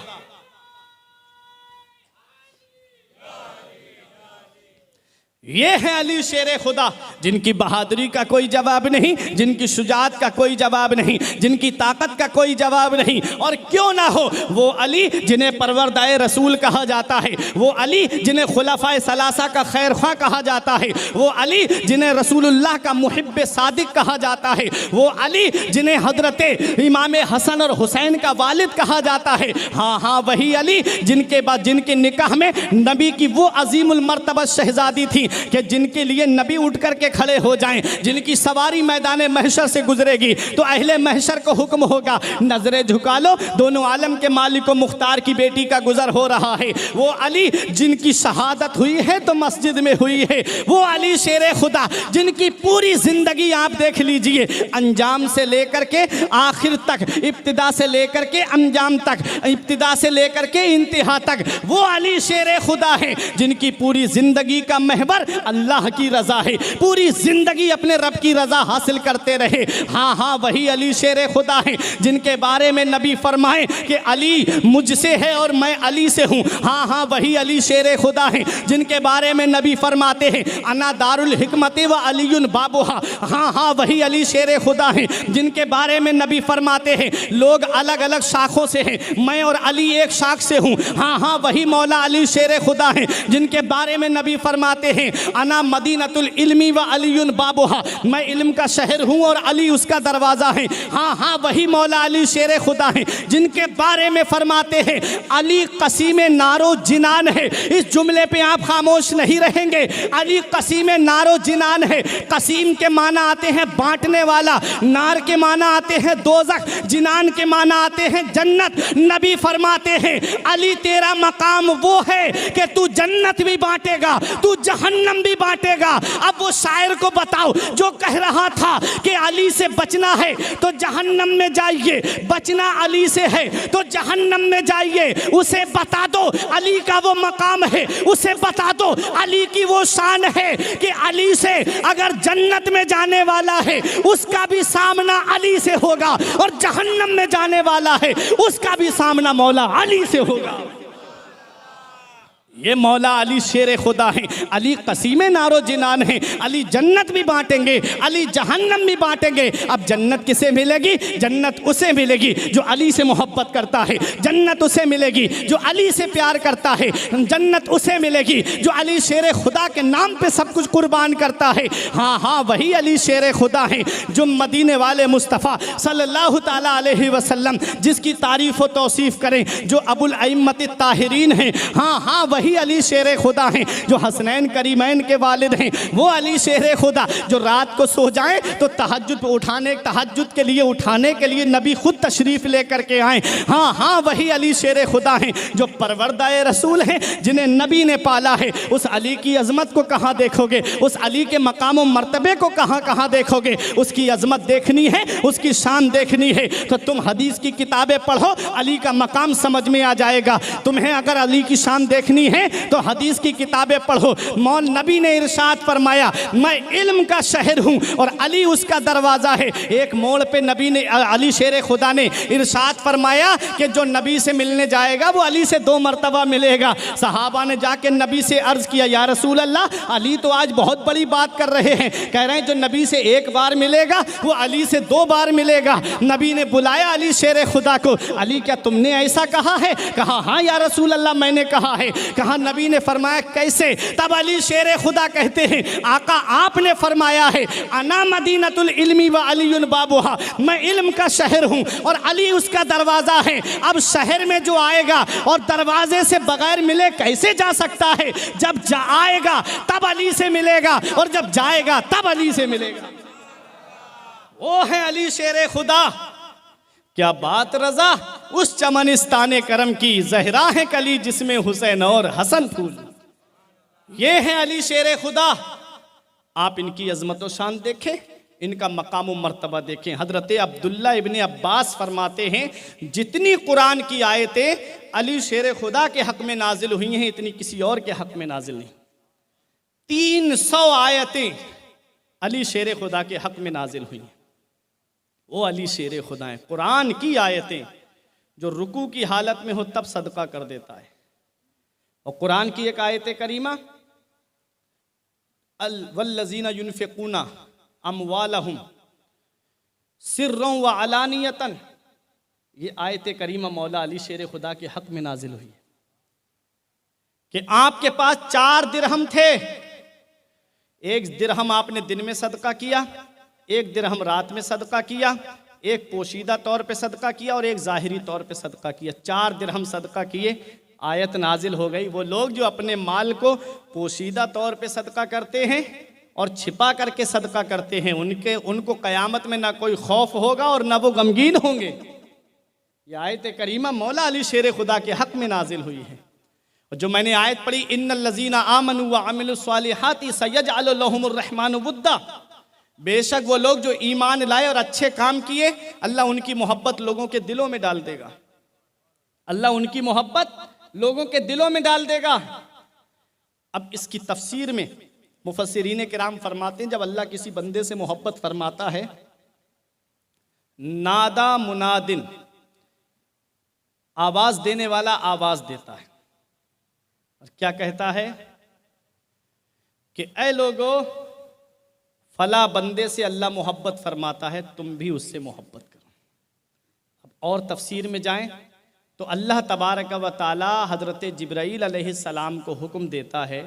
S1: ये है अली शेर खुदा, जिनकी बहादुरी का कोई जवाब नहीं, जिनकी शुजात का कोई जवाब नहीं, जिनकी ताकत का कोई जवाब नहीं। और क्यों ना हो, वो अली जिन्हें परवरदाए रसूल कहा जाता है, वो अली जिन्हें खुलफाए सलासा का खैर ख्वाह कहा जाता है, वो अली जिन्हें रसूलुल्लाह का मुहिब्बे सादिक कहा जाता है, वो अली जिन्हें हजरत इमाम हसन और हुसैन का वालिद कहा जाता है। हाँ हाँ, वही अली जिनके बाद जिनके निकाह में नबी की वो अजीमुल मर्तबा शहजादी थी कि जिनके लिए नबी उठ करके खड़े हो जाएं, जिनकी सवारी मैदान महशर से गुजरेगी तो अहले महशर को हुक्म होगा, नजरें झुका लो, दोनों आलम के मालिक व मुख्तार की बेटी का गुजर हो रहा है। वो अली जिनकी शहादत हुई है तो मस्जिद में हुई है, वो अली शेर खुदा जिनकी पूरी जिंदगी आप देख लीजिए, अंजाम से लेकर के आखिर तक, इब्तिदा से लेकर के अंजाम तक, इब्तिदा से लेकर के इंतहा तक, वो अली शेर खुदा है जिनकी पूरी जिंदगी का महवर अल्लाह की रजा है, पूरी जिंदगी अपने रब की रजा हासिल करते रहे। हाँ हाँ, वही अली शेर खुदा है जिनके बारे में नबी फरमाए कि अली मुझसे है और मैं अली से हूँ। हाँ हाँ, वही अली शेर खुदा है जिनके बारे में नबी फरमाते हैं अना दारुल हिकमत व अलीयुन बाबुहा। हाँ हाँ, वही अली शेर खुदा है जिनके बारे में नबी फरमाते हैं लोग अलग अलग शाखों से हैं, मैं और अली एक शाख से हूँ। हाँ हाँ, वही मौला अली शेर खुदा है जिनके बारे में नबी फरमाते हैं अना मदीनतुल इल्मी व अलीयुन बाबुहा, मैं इल्म का शहर हूँ और अली उसका दरवाज़ा है। हाँ हाँ, वही मौला अली शेर खुदा है जिनके बारे में फरमाते हैं अली कसीम नारो जिनान है। इस जुमले पे आप खामोश नहीं रहेंगे, अली कसीम नारो जिनान है। कसीम के माना आते हैं बांटने वाला, नार के माना आते हैं दोज़ख, जिनान के माना आते हैं जन्नत। नबी फरमाते हैं अली तेरा मकाम वो है कि तू जन्नत भी बांटेगा, तू जहन्नम भी बांटेगा। अब वो शायर को बताओ जो कह रहा था कि अली से बचना है तो जहन्नम में जाइए, बचना अली से है तो जहन्नम में जाइए, उसे बता दो अली का वो मकाम है, उसे बता दो अली की वो शान है कि अली से अगर जन्नत में जाने वाला है उसका भी सामना अली से होगा, और जहन्नम में जाने वाला है उसका भी सामना मौला अली से होगा। ये मौला अली शेर खुदा है, अली कसीम नारो जिनान है। अली जन्नत भी बांटेंगे, अली जहन्नम भी बांटेंगे। अब जन्नत किसे मिलेगी? जन्नत उसे मिलेगी जो अली से मोहब्बत करता है, जन्नत उसे मिलेगी जो अली से प्यार करता है, जन्नत उसे मिलेगी जो अली शेर खुदा के नाम पे सब कुछ कुर्बान करता है। हाँ हाँ, वही अली शेर खुदा है जो मदीने वाले मुस्तफ़ा सल्लल्लाहु ताला अलैहि वसल्लम जिसकी तारीफ़ व तौसीफ़ करें, जो अबुल अइम्मत ताहिरीन हैं। हाँ हाँ, वही अली शेर खुदा हैं जो हसनैन करीमैन के वालिद हैं। वो अली शेर खुदा जो रात को सो जाएं तो तहज्जुद के लिए उठाने के लिए नबी खुद तशरीफ़ लेकर के आए। हाँ हाँ, वही अली शेर खुदा हैं जो परवरदाए रसूल हैं, जिन्हें नबी ने पाला है। उस अली की अज़मत को कहाँ देखोगे? उस अली के मकाम व मर्तबे को कहाँ कहाँ देखोगे? उसकी अज़मत देखनी है, उसकी शान देखनी है तो तुम हदीस की किताबें पढ़ो, अली का मकाम समझ में आ जाएगा। तुम्हें अगर अली की शान देखनी है तो हदीस की किताबें पढ़ो। मौल नबी ने इरशाद फरमाया मैं इल्म का शहर हूँ और अली उसका दरवाज़ा है। एक मोड़ पे नबी ने, अली शेर खुदा ने इरशाद फरमाया कि जो नबी से मिलने जाएगा वो अली से 2 मरतबा मिलेगा। सहाबा ने जाके नबी से अर्ज़ किया या रसूल अल्लाह, अली तो आज बहुत बड़ी बात कर रहे हैं, कह रहे हैं जो नबी से 1 बार मिलेगा वो अली से 2 बार मिलेगा। नबी ने बुलाया अली शेर खुदा को, अली क्या तुमने ऐसा कहा है? कहा हाँ या रसूल अल्लाह मैंने कहा है। कहा नबी ने फरमाया कैसे? तब अली शेर खुदा कहते हैं आका आपने फरमाया है अना मदीनतुल इल्मी व अलीयुन बाबुहा, मैं इल्म का शहर हूँ और अली उसका दरवाज़ा है। अब शहर में जो आएगा और दरवाजे से बगैर मिले कैसे जा सकता है? जब आएगा तब अली से मिलेगा और जब जाएगा तब अली से मिलेगा। वो है अली शेर खुदा। क्या बात रजा उस चमनिस्ताने करम की, ज़हरा है कली जिसमें हुसैन और हसन फूल। ये है अली शेर खुदा। आप इनकी अजमत व शान देखें, इनका मकाम व मर्तबा देखें। हज़रत अब्दुल्ला इब्ने अब्बास फरमाते हैं जितनी कुरान की आयतें अली शेर खुदा के हक़ में नाजिल हुई हैं इतनी किसी और के हक़ में नाजिल नहीं। 300 आयतें अली शेर खुदा के हक़ में नाजिल हुई हैं। वो अली शेर खुदा हैं। कुरान की आयतें जो रुकू की हालत में हो तब सदका कर देता है। और कुरान की एक आयत करीमा वल्लज़ीना युनफ़िक़ूना अम्वालहुम सिर्रन व अलानियतन, ये आयत करीमा मौला अली शेर खुदा के हक में नाजिल हुई है कि आपके पास 4 दिरहम थे, 1 दिरहम आपने दिन में सदका किया, 1 दिरहम रात में सदका किया, 1 पोशीदा तौर पे सदका किया और 1 ज़ाहिरी तौर पे सदका किया। 4 दिरहम सदका किए, आयत नाजिल हो गई। वो लोग जो अपने माल को पोशीदा तौर पे सदका करते हैं और छिपा करके सदका करते हैं, उनको क़यामत में ना कोई खौफ होगा और ना वो गमगीन होंगे। ये आयत करीमा मौला अली शेर खुदा के हक में नाजिल हुई है। और जो मैंने आयत पढ़ी, इन्नल्लज़ीना आमनू व अमिलुस्सालिहाति सयजअलु लहुमुर रहमानु वुद्दा, बेशक वो लोग जो ईमान लाए और अच्छे काम किए, अल्लाह उनकी मोहब्बत लोगों के दिलों में डाल देगा। अल्लाह उनकी मोहब्बत लोगों के दिलों में डाल देगा। अब इसकी तफसीर में मुफस्सिरीन किराम फरमाते हैं, जब अल्लाह किसी बंदे से मोहब्बत फरमाता है, नादा मुनादिन, आवाज देने वाला आवाज देता है और क्या कहता है कि ऐ लोगो, फला बंदे से अल्लाह मोहब्बत फरमाता है, तुम भी उससे मोहब्बत करो। अब और तफसीर में जाएं तो अल्लाह तबारक व तआला हज़रत जिब्राईल अलैहिस्सलाम को हुक्म देता है,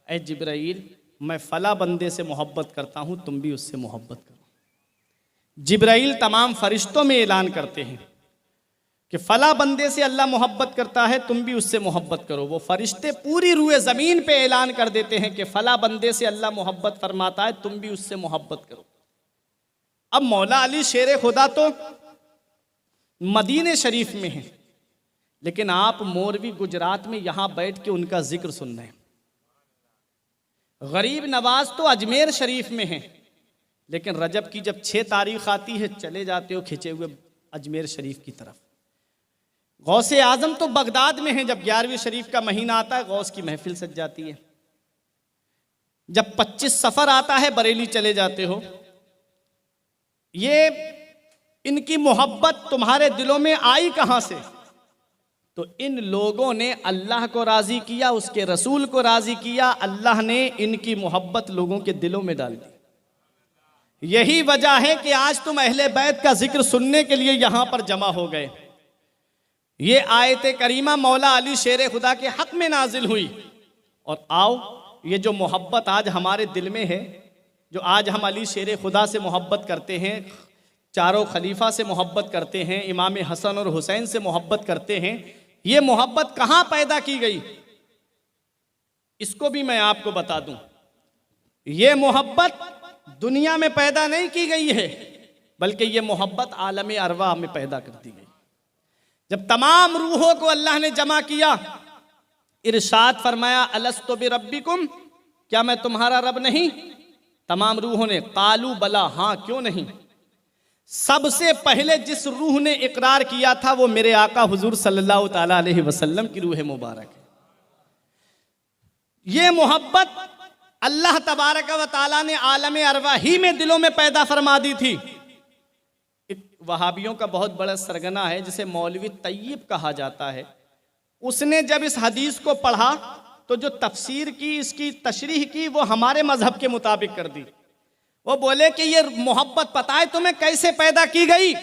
S1: ऐ जिब्राईल, मैं फ़ला बंदे से मोहब्बत करता हूँ, तुम भी उससे मोहब्बत करो। जिब्राईल तमाम फरिश्तों में ऐलान करते हैं कि फ़ला बंदे से अल्लाह मोहब्बत करता है, तुम भी उससे मोहब्बत करो। वो फरिश्ते पूरी रूए ज़मीन पे ऐलान कर देते हैं कि फ़ला बंदे से अल्लाह मोहब्बत फरमाता है, तुम भी उससे मोहब्बत करो। अब मौला अली शेर खुदा तो मदीने शरीफ में है, लेकिन आप मोरवी गुजरात में यहां बैठ के उनका जिक्र सुन रहे हैं। गरीब नवाज तो अजमेर शरीफ में है, लेकिन रजब की जब 6 तारीख आती है, चले जाते हो खिंचे हुए अजमेर शरीफ की तरफ। गौसे आजम तो बगदाद में है, जब 11वीं शरीफ का महीना आता है गौस की महफिल सज जाती है। जब 25 सफर आता है बरेली चले जाते हो। ये इनकी मोहब्बत तुम्हारे दिलों में आई कहां से? तो इन लोगों ने अल्लाह को राजी किया, उसके रसूल को राजी किया, अल्लाह ने इनकी मोहब्बत लोगों के दिलों में डाल दी। यही वजह है कि आज तुम अहले बैत का जिक्र सुनने के लिए यहां पर जमा हो गए। ये आयत करीमा मौला अली शेर खुदा के हक में नाजिल हुई। और आओ, ये जो मोहब्बत आज हमारे दिल में है, जो आज हम अली शेर खुदा से मोहब्बत करते हैं, चारों खलीफा से मोहब्बत करते हैं, इमाम हसन और हुसैन से मोहब्बत करते हैं, ये मोहब्बत कहां पैदा की गई? इसको भी मैं आपको बता दूं। ये मोहब्बत दुनिया में पैदा नहीं की गई है, बल्कि ये मोहब्बत आलम अरवा में पैदा कर दी गई। जब तमाम रूहों को अल्लाह ने जमा किया, इरशाद फरमाया, अलस्तु बिरब्बिकुम, क्या मैं तुम्हारा रब नहीं? तमाम रूहों ने कालू बला, हाँ क्यों नहीं। सबसे पहले जिस रूह ने इकरार किया था वो मेरे आका हुजूर सल्लल्लाहु ताला अलैहि वसल्लम की रूह मुबारक है। ये मोहब्बत अल्लाह तबारक व ताला ने आलम अरवा ही में दिलों में पैदा फरमा दी थी। वहाबियों का बहुत बड़ा सरगना है जिसे मौलवी तैयब कहा जाता है, उसने जब इस हदीस को पढ़ा तो जो तफसीर की, इसकी तशरीह की, वो हमारे मजहब के मुताबिक कर दी। वो बोले कि ये मोहब्बत पता है तुम्हें कैसे पैदा की गई?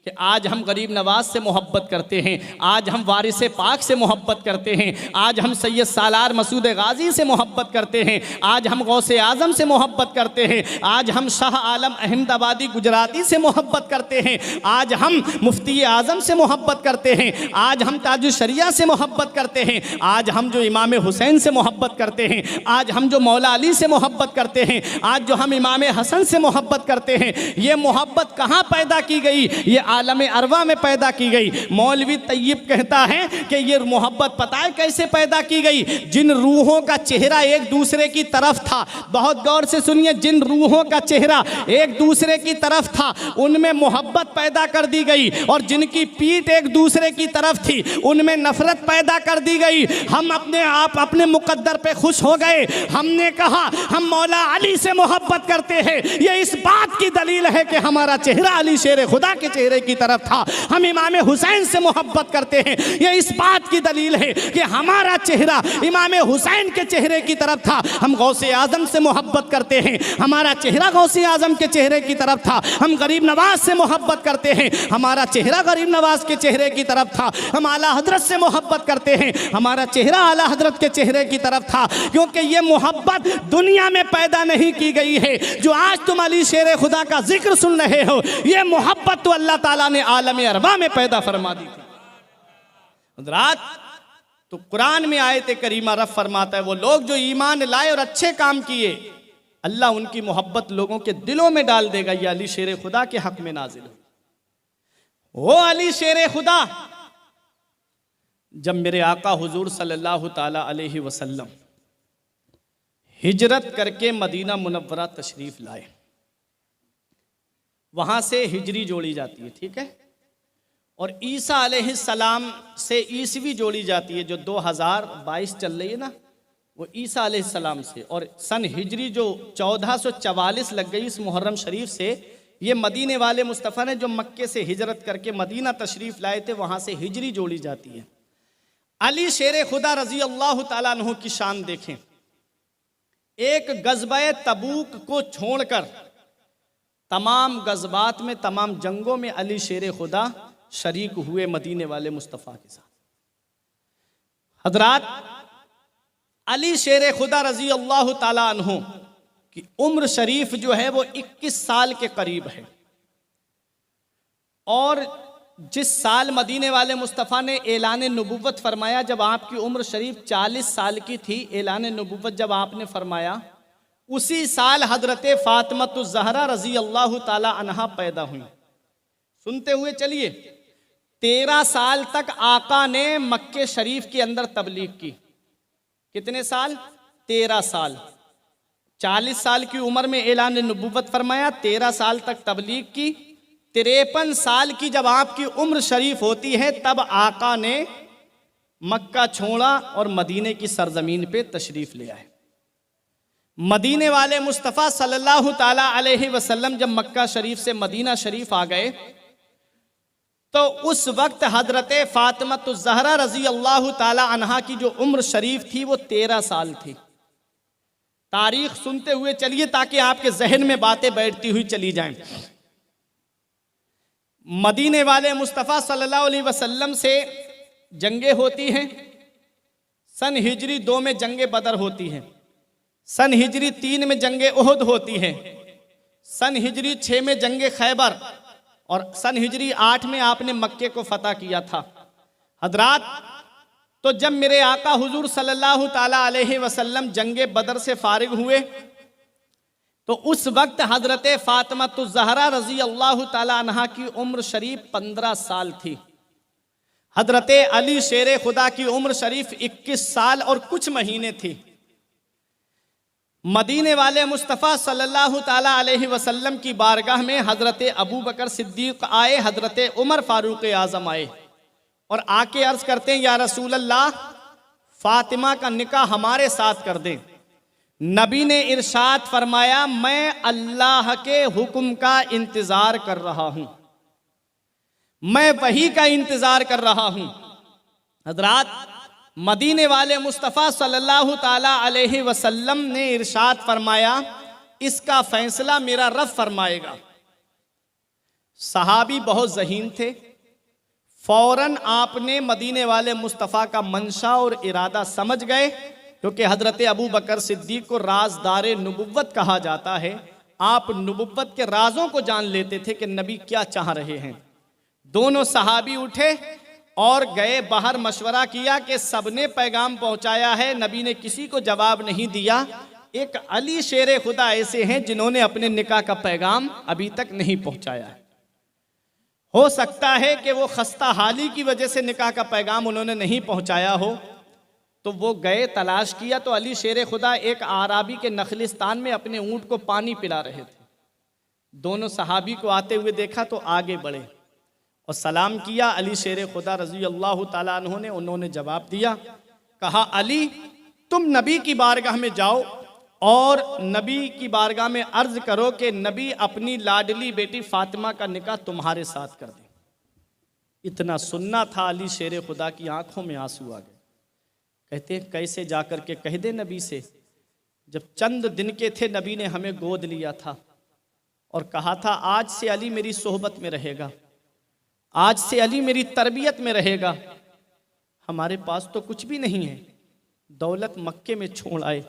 S1: कि आज हम गरीब नवाज से मोहब्बत करते हैं, आज हम वारिस पाक से मोहब्बत करते हैं, आज हम सैयद सालार मसूद गाजी से मोहब्बत करते हैं, आज हम गौसे आजम से मोहब्बत करते हैं, आज हम शाह आलम अहमदाबादी गुजराती से मोहब्बत करते हैं, आज हम मुफ्ती आजम से मोहब्बत करते हैं, आज हम ताजुल शरिया से मोहब्बत करते हैं, आज हम जो इमाम हुसैन से मोहब्बत करते हैं, आज हम जो मौला अली से मोहब्बत करते हैं, आज जो हम इमाम हसन से मोहब्बत करते हैं। ये मोहब्बत कहाँ पैदा की गई? ये आलम अरवा में पैदा की गई। मौलवी तैयब कहता है कि ये मोहब्बत पता है कैसे पैदा की गई? जिन रूहों का चेहरा एक दूसरे की तरफ था, बहुत गौर से सुनिए, जिन रूहों का चेहरा एक दूसरे की तरफ था उनमें मोहब्बत पैदा कर दी गई, और जिनकी पीठ एक दूसरे की तरफ थी उनमें नफरत पैदा कर दी गई। हम अपने आप अपने मुकद्दर पे खुश हो गए, हमने कहा हम मौला अली से मोहब्बत करते हैं। ये इस बात की दलील है कि हमारा चेहरा अली शेर खुदा के चेहरे की तरफ था। हम इमाम हुसैन से मोहब्बत करते हैं, ये इस बात की दलील है कि हमारा चेहरा इमाम हुसैन के चेहरे की तरफ था। हम गौसे आजम से मोहब्बत करते हैं, हमारा चेहरा गौसे आजम के चेहरे की तरफ था। हम गरीब नवाज से मोहब्बत करते हैं, हमारा चेहरा गरीब नवाज के चेहरे की तरफ था। हम आला हजरत से मोहब्बत करते हैं, हमारा चेहरा आला हजरत के चेहरे की तरफ था। क्योंकि ये मोहब्बत दुनिया में पैदा नहीं की गई है। जो आज तुम अली शेर खुदा का जिक्र सुन रहे हो, ये मोहब्बत तो अल्लाह ताला ने आलम अरबा में पैदा फरमा दी थी। हज़रात, तो कुरान में आयत करीमा रब फरमाता है, वो लोग जो ईमान लाए और अच्छे काम किए, अल्लाह उनकी मोहब्बत लोगों के दिलों में डाल देगा। ये अली शेर खुदा के हक में नाजिल है। वो अली शेर खुदा जब मेरे आका हुजूर सल्लल्लाहु ताला अलैहि वसल्लम हिजरत करके मदीना मुनव्वरा तशरीफ लाए, वहां से हिजरी जोड़ी जाती है, ठीक है, और ईसा अलैहिस्सलाम से ईसवी जोड़ी जाती है, जो 2022 चल रही है ना, वो ईसा अलैहिस्सलाम से। और सन हिजरी जो 1444 लग गई इस मुहर्रम शरीफ से, ये मदीने वाले मुस्तफ़ा ने जो मक्के से हिजरत करके मदीना तशरीफ लाए थे, वहां से हिजरी जोड़ी जाती है। अली शेर खुदा रजी अल्लाह ताला अन्हु की शान देखें। एक गज़बे तबूक को छोड़कर तमाम गज़बात में, तमाम जंगों में अली शेर खुदा शरीक हुए मदीने वाले मुस्तफ़ा के साथ। हज़रात, अली शेर खुदा रजी अल्लाह ताला अन्हु की उम्र शरीफ जो है वो 21 साल के करीब है। और जिस साल मदीने वाले मुस्तफ़ा ने ऐलान नबुव्वत फरमाया, जब आपकी उम्र शरीफ 40 साल की थी, ऐलान नबुव्वत जब आपने फरमाया, उसी साल हजरत फातिमतुज़ ज़हरा रजी अल्लाह ताला अन्हा पैदा हुई। सुनते हुए चलिए, 13 साल तक आका ने मक्के शरीफ के अंदर तबलीग की। कितने साल? 13 साल। 40 साल की उम्र में ऐलान नबुव्वत फरमाया, 13 साल तक तबलीग की। 53 साल की जब आपकी उम्र शरीफ होती है, तब आका ने मक्का छोड़ा और मदीने की सरजमीन पे तशरीफ ले आए। मदीने वाले मुस्तफ़ा सल्लल्लाहु ताला अलैहि वसल्लम जब मक्का शरीफ से मदीना शरीफ आ गए, तो उस वक्त हजरत फातिमतुज़ ज़हरा रजी अल्लाह ताला अन्हा की जो उम्र शरीफ थी वो 13 साल थी। तारीख सुनते हुए चलिए ताकि आपके जहन में बातें बैठती हुई चली जाएं। मदीने वाले मुस्तफ़ा सल्लल्लाहु अलैहि वसल्लम से जंगें होती हैं। सन हिजरी 2 में जंगे बदर होती हैं, सन हिजरी 3 में जंगे उहद होती हैं, सन हिजरी 6 में जंगे खैबर, और सन हिजरी 8 में आपने मक्के को फतह किया था। हजरात, तो जब मेरे आका हुजूर सल्लल्लाहु ताला अलैहि वसल्लम जंगे बदर से फारिग हुए, तो उस वक्त हजरत फातिमतुज़ ज़हरा रजी अल्लाह ताला अन्हा की उम्र शरीफ 15 साल थी। हजरत अली शेर खुदा की उम्र शरीफ 21 साल और कुछ महीने थी। मदीने वाले मुस्तफ़ा सल्लल्लाहु ताला अलैहि वसल्लम की बारगाह में हजरत अबू बकर सिद्दीक़ आए, हजरत उमर फारूक आज़म आए और आके अर्ज करते हैं, या रसूल अल्लाह, फातिमा का निकाह हमारे साथ कर दें। नबी ने इरशाद फरमाया, मैं अल्लाह के हुक्म का इंतजार कर रहा हूं, मैं वही का इंतजार कर रहा हूं। हजरात, मदीने वाले मुस्तफ़ा सल्लल्लाहु ताला अलैहि वसल्लम ने इरशाद फरमाया, इसका फैसला मेरा रब फरमाएगा। सहाबी बहुत ज़हीन थे, फौरन आपने मदीने वाले मुस्तफ़ा का मंशा और इरादा समझ गए, क्योंकि हजरत अबू बकर सिद्दीक़ को राज़दार नबुव्वत कहा जाता है। आप नबुव्वत के राजों को जान लेते थे कि नबी क्या चाह रहे हैं। दोनों सहाबी उठे और गए बाहर, मशवरा किया कि सबने पैगाम पहुंचाया है, नबी ने किसी को जवाब नहीं दिया। एक अली शेर खुदा ऐसे हैं जिन्होंने अपने निकाह का पैगाम अभी तक नहीं पहुंचाया है। हो सकता है कि वो खस्ता हाली की वजह से निकाह का पैगाम उन्होंने नहीं पहुंचाया हो। तो वो गए, तलाश किया, तो अली शेर खुदा एक आराबी के नखलिस्तान में अपने ऊंट को पानी पिला रहे थे। दोनों सहाबी को आते हुए देखा तो आगे बढ़े और सलाम किया। अली शेर खुदा रजी अल्लाह ताला अन्हु ने, उन्होंने जवाब दिया, कहा, अली तुम नबी की बारगाह में जाओ और नबी की बारगाह में अर्ज करो कि नबी अपनी लाडली बेटी फातिमा का निकाह तुम्हारे साथ कर दे। इतना सुनना था अली शेर खुदा की आंखों में आंसू आ गए। कहते हैं कैसे जाकर के कह दे नबी से, जब चंद दिन के थे नबी ने हमें गोद लिया था और कहा था आज से अली मेरी सोहबत में रहेगा, आज से अली मेरी तरबियत में रहेगा। हमारे पास तो कुछ भी नहीं है, दौलत मक्के में छोड़ आए,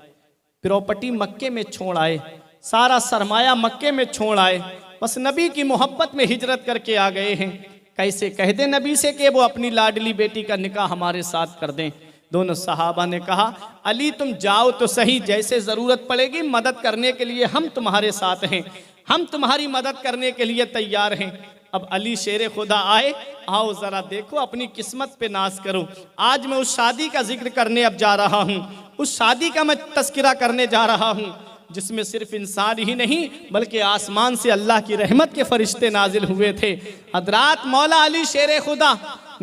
S1: प्रॉपर्टी मक्के में छोड़ आए, सारा सरमाया मक्के में छोड़ आए, बस नबी की मोहब्बत में हिजरत करके आ गए हैं। कैसे कह दे नबी से कि वो अपनी लाडली बेटी का निकाह हमारे साथ कर दें। दोनों सहाबा ने कहा अली तुम जाओ तो सही, जैसे ज़रूरत पड़ेगी मदद करने के लिए हम तुम्हारे साथ हैं, हम तुम्हारी मदद करने के लिए तैयार हैं। अब अली शेर खुदा आए, आओ ज़रा देखो अपनी किस्मत पे नाज करो। आज मैं उस शादी का जिक्र करने अब जा रहा हूँ, उस शादी का मैं तस्करा करने जा रहा हूँ जिसमें सिर्फ इंसान ही नहीं बल्कि आसमान से अल्लाह की रहमत के फरिश्ते नाजिल हुए थे। हजरात मौला अली शेर खुदा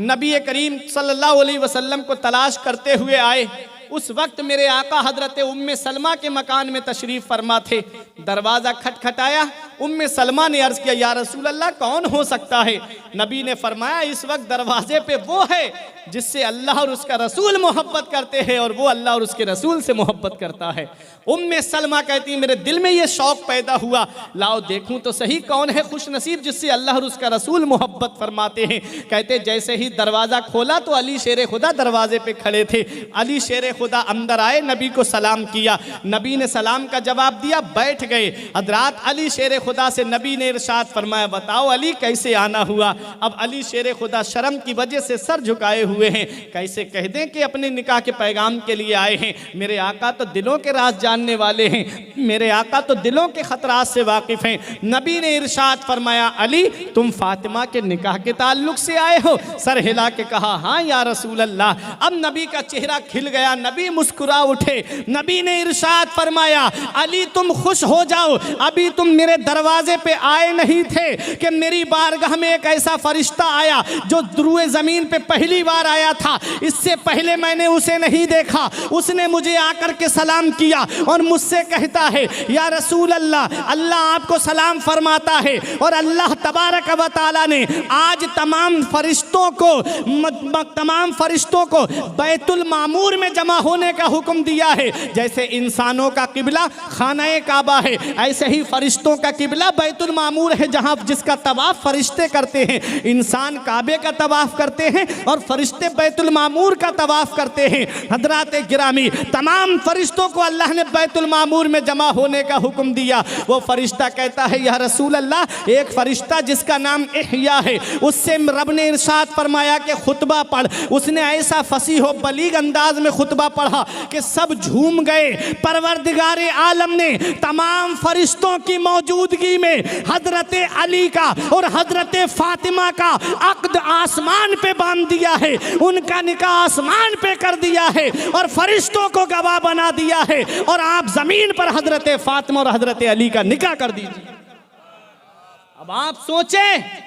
S1: नबी करीम सल्लल्लाहु अलैहि वसल्लम को तलाश करते हुए आए। उस वक्त मेरे आका हजरत उम्मे सलमा के मकान में तशरीफ फरमा थे। दरवाज़ा खटखटाया, उम्मे सलमा ने अर्ज़ किया या रसूल अल्लाह कौन हो सकता है। नबी ने फरमाया इस वक्त दरवाजे पे वो है जिससे अल्लाह और उसका रसूल मोहब्बत करते हैं और वो अल्लाह और उसके रसूल से मोहब्बत करता है। उम्मे सलमा कहती मेरे दिल में ये शौक़ पैदा हुआ, लाओ देखूं तो सही कौन है खुश नसीब जिससे अल्लाह और उसका रसूल मोहब्बत फरमाते हैं। कहते जैसे ही दरवाज़ा खोला तो अली शेर खुदा दरवाजे पे खड़े थे। अली शेर खुदा अंदर आए, नबी को सलाम किया, नबी ने सलाम का जवाब दिया, बैठ गए। हजरात अली शेर खुदा से नबी ने इरशाद फरमाया बताओ अली कैसे आना हुआ। अब अली शेर खुदा शर्म की वजह से सर झुकाए हुए हैं, कैसे कह दें कि अपने निकाह के पैगाम के लिए आए हैं। मेरे आका तो दिलों के राज जानने वाले हैं, मेरे आका तो दिलों के खतरात से वाकिफ हैं। नबी ने इरशाद फरमाया अली तुम फातिमा के निकाह के ताल्लुक से आए हो। सर हिला के कहा हाँ या रसूल अल्लाह। अब नबी का चेहरा खिल गया, नबी मुस्कुरा उठे। नबी ने इरशाद फरमाया अली तुम खुश हो जाओ, अभी तुम मेरे दरवाजे पे आए नहीं थे कि मेरी बारगाह में एक ऐसा फरिश्ता आया जो दुरूए ज़मीन पे पहली बार आया था। इससे पहले मैंने उसे नहीं देखा। उसने मुझे आकर के सलाम किया और मुझसे कहता है या रसूल अल्लाह, अल्लाह आपको सलाम फरमाता है और अल्लाह तबारक व तआला ने आज तमाम फरिश्तों को बैतुल मामूर में जमा होने का हुक्म दिया है। जैसे इंसानों का किबला खाना-ए काबा है, ऐसे ही फरिश्तों का किबला बैतुल मामूर है जहाँ जिसका तवाफ फरिश्ते करते हैं। इंसान काबे का तवाफ करते हैं और फरिश्ते बैतुल मामूर का तवाफ करते हैं। हजरात गिरामी तमाम फरिश्तों को अल्लाह ने बैतुल मामूर में जमा होने का हुक्म दिया। वो फरिश्ता कहता है या रसूल अल्लाह, एक फरिश्ता जिसका नाम इहया है उससे रब ने इरशाद फरमाया कि खुतबा पढ़। उसने ऐसा फसीह व बलीग अंदाज में खुतबा पढ़ा कि सब झूम गए। परवरदिगारे आलम ने तमाम फरिश्तों की मौजूदगी में हजरत अली का और हजरत फातिमा का अक्द आसमान पे बांध दिया है, उनका निकाह आसमान पे कर दिया है और फरिश्तों को गवाह बना दिया है और आप जमीन पर हजरत फातिमा और हजरत अली का निकाह कर दीजिए। अब आप सोचें,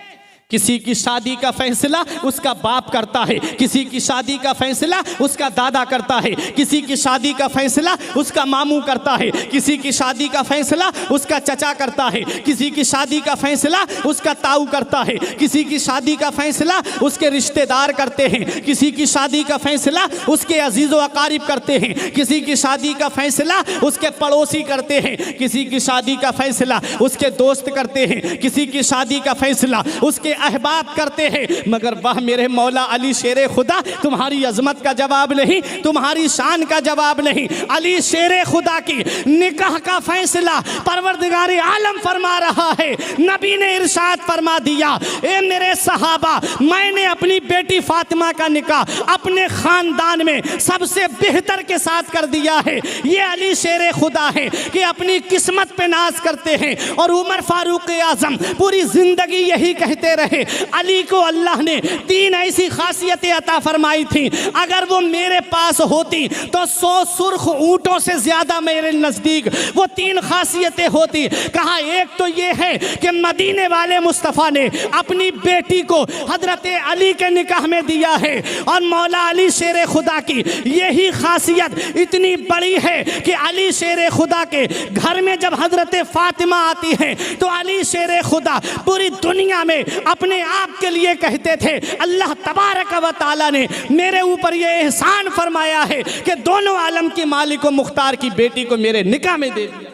S1: किसी की शादी का फैसला उसका बाप करता है, किसी की शादी का फैसला उसका दादा करता है, किसी की शादी का फैसला उसका मामू करता है, किसी की शादी का फैसला उसका चचा करता है, किसी की शादी का फैसला उसका ताऊ करता है, किसी की शादी का फैसला उसके रिश्तेदार करते हैं, किसी की शादी का फैसला उसके अजीज़ व अकारिब करते हैं, किसी की शादी का फैसला उसके पड़ोसी करते हैं, किसी की शादी का फैसला उसके दोस्त करते हैं, किसी की शादी का फैसला उसके अहबाब करते हैं। मगर वह मेरे मौला अली शेर खुदा तुम्हारी अजमत का जवाब नहीं, तुम्हारी शान का जवाब नहीं। अली शेर खुदा की निकाह का फैसला परवरदिगार आलम फरमा रहा है। नबी ने इरशाद फरमा दिया ए मेरे सहाबा, मैंने अपनी बेटी फातिमा का निकाह अपने खानदान में सबसे बेहतर के साथ कर दिया है। ये अली शेर खुदा है कि अपनी किस्मत पे नाज करते हैं और उमर फारूक आजम पूरी जिंदगी यही कहते रहे। अली को अल्लाह ने 3 ऐसी खासियतें अता फरमाई थी, अगर वो मेरे पास होती तो 100 सुर्ख ऊंटों से ज्यादा मेरे नजदीक वो 3 खासियतें होती। कहा एक तो ये है कि मदीने वाले मुस्तफ़ा ने अपनी बेटी को हजरत अली के निकाह में दिया है और मौला अली शेर खुदा की यही खासियत इतनी बड़ी है कि अली शेर खुदा के घर में जब हजरत फातिमा आती है तो अली शेर खुदा पूरी दुनिया में अपने आप के लिए कहते थे। अल्लाह तबारक व तआला ने मेरे ऊपर ये एहसान फरमाया है कि दोनों आलम के मालिक व मुख्तार की बेटी को मेरे निकाह में दे दिया।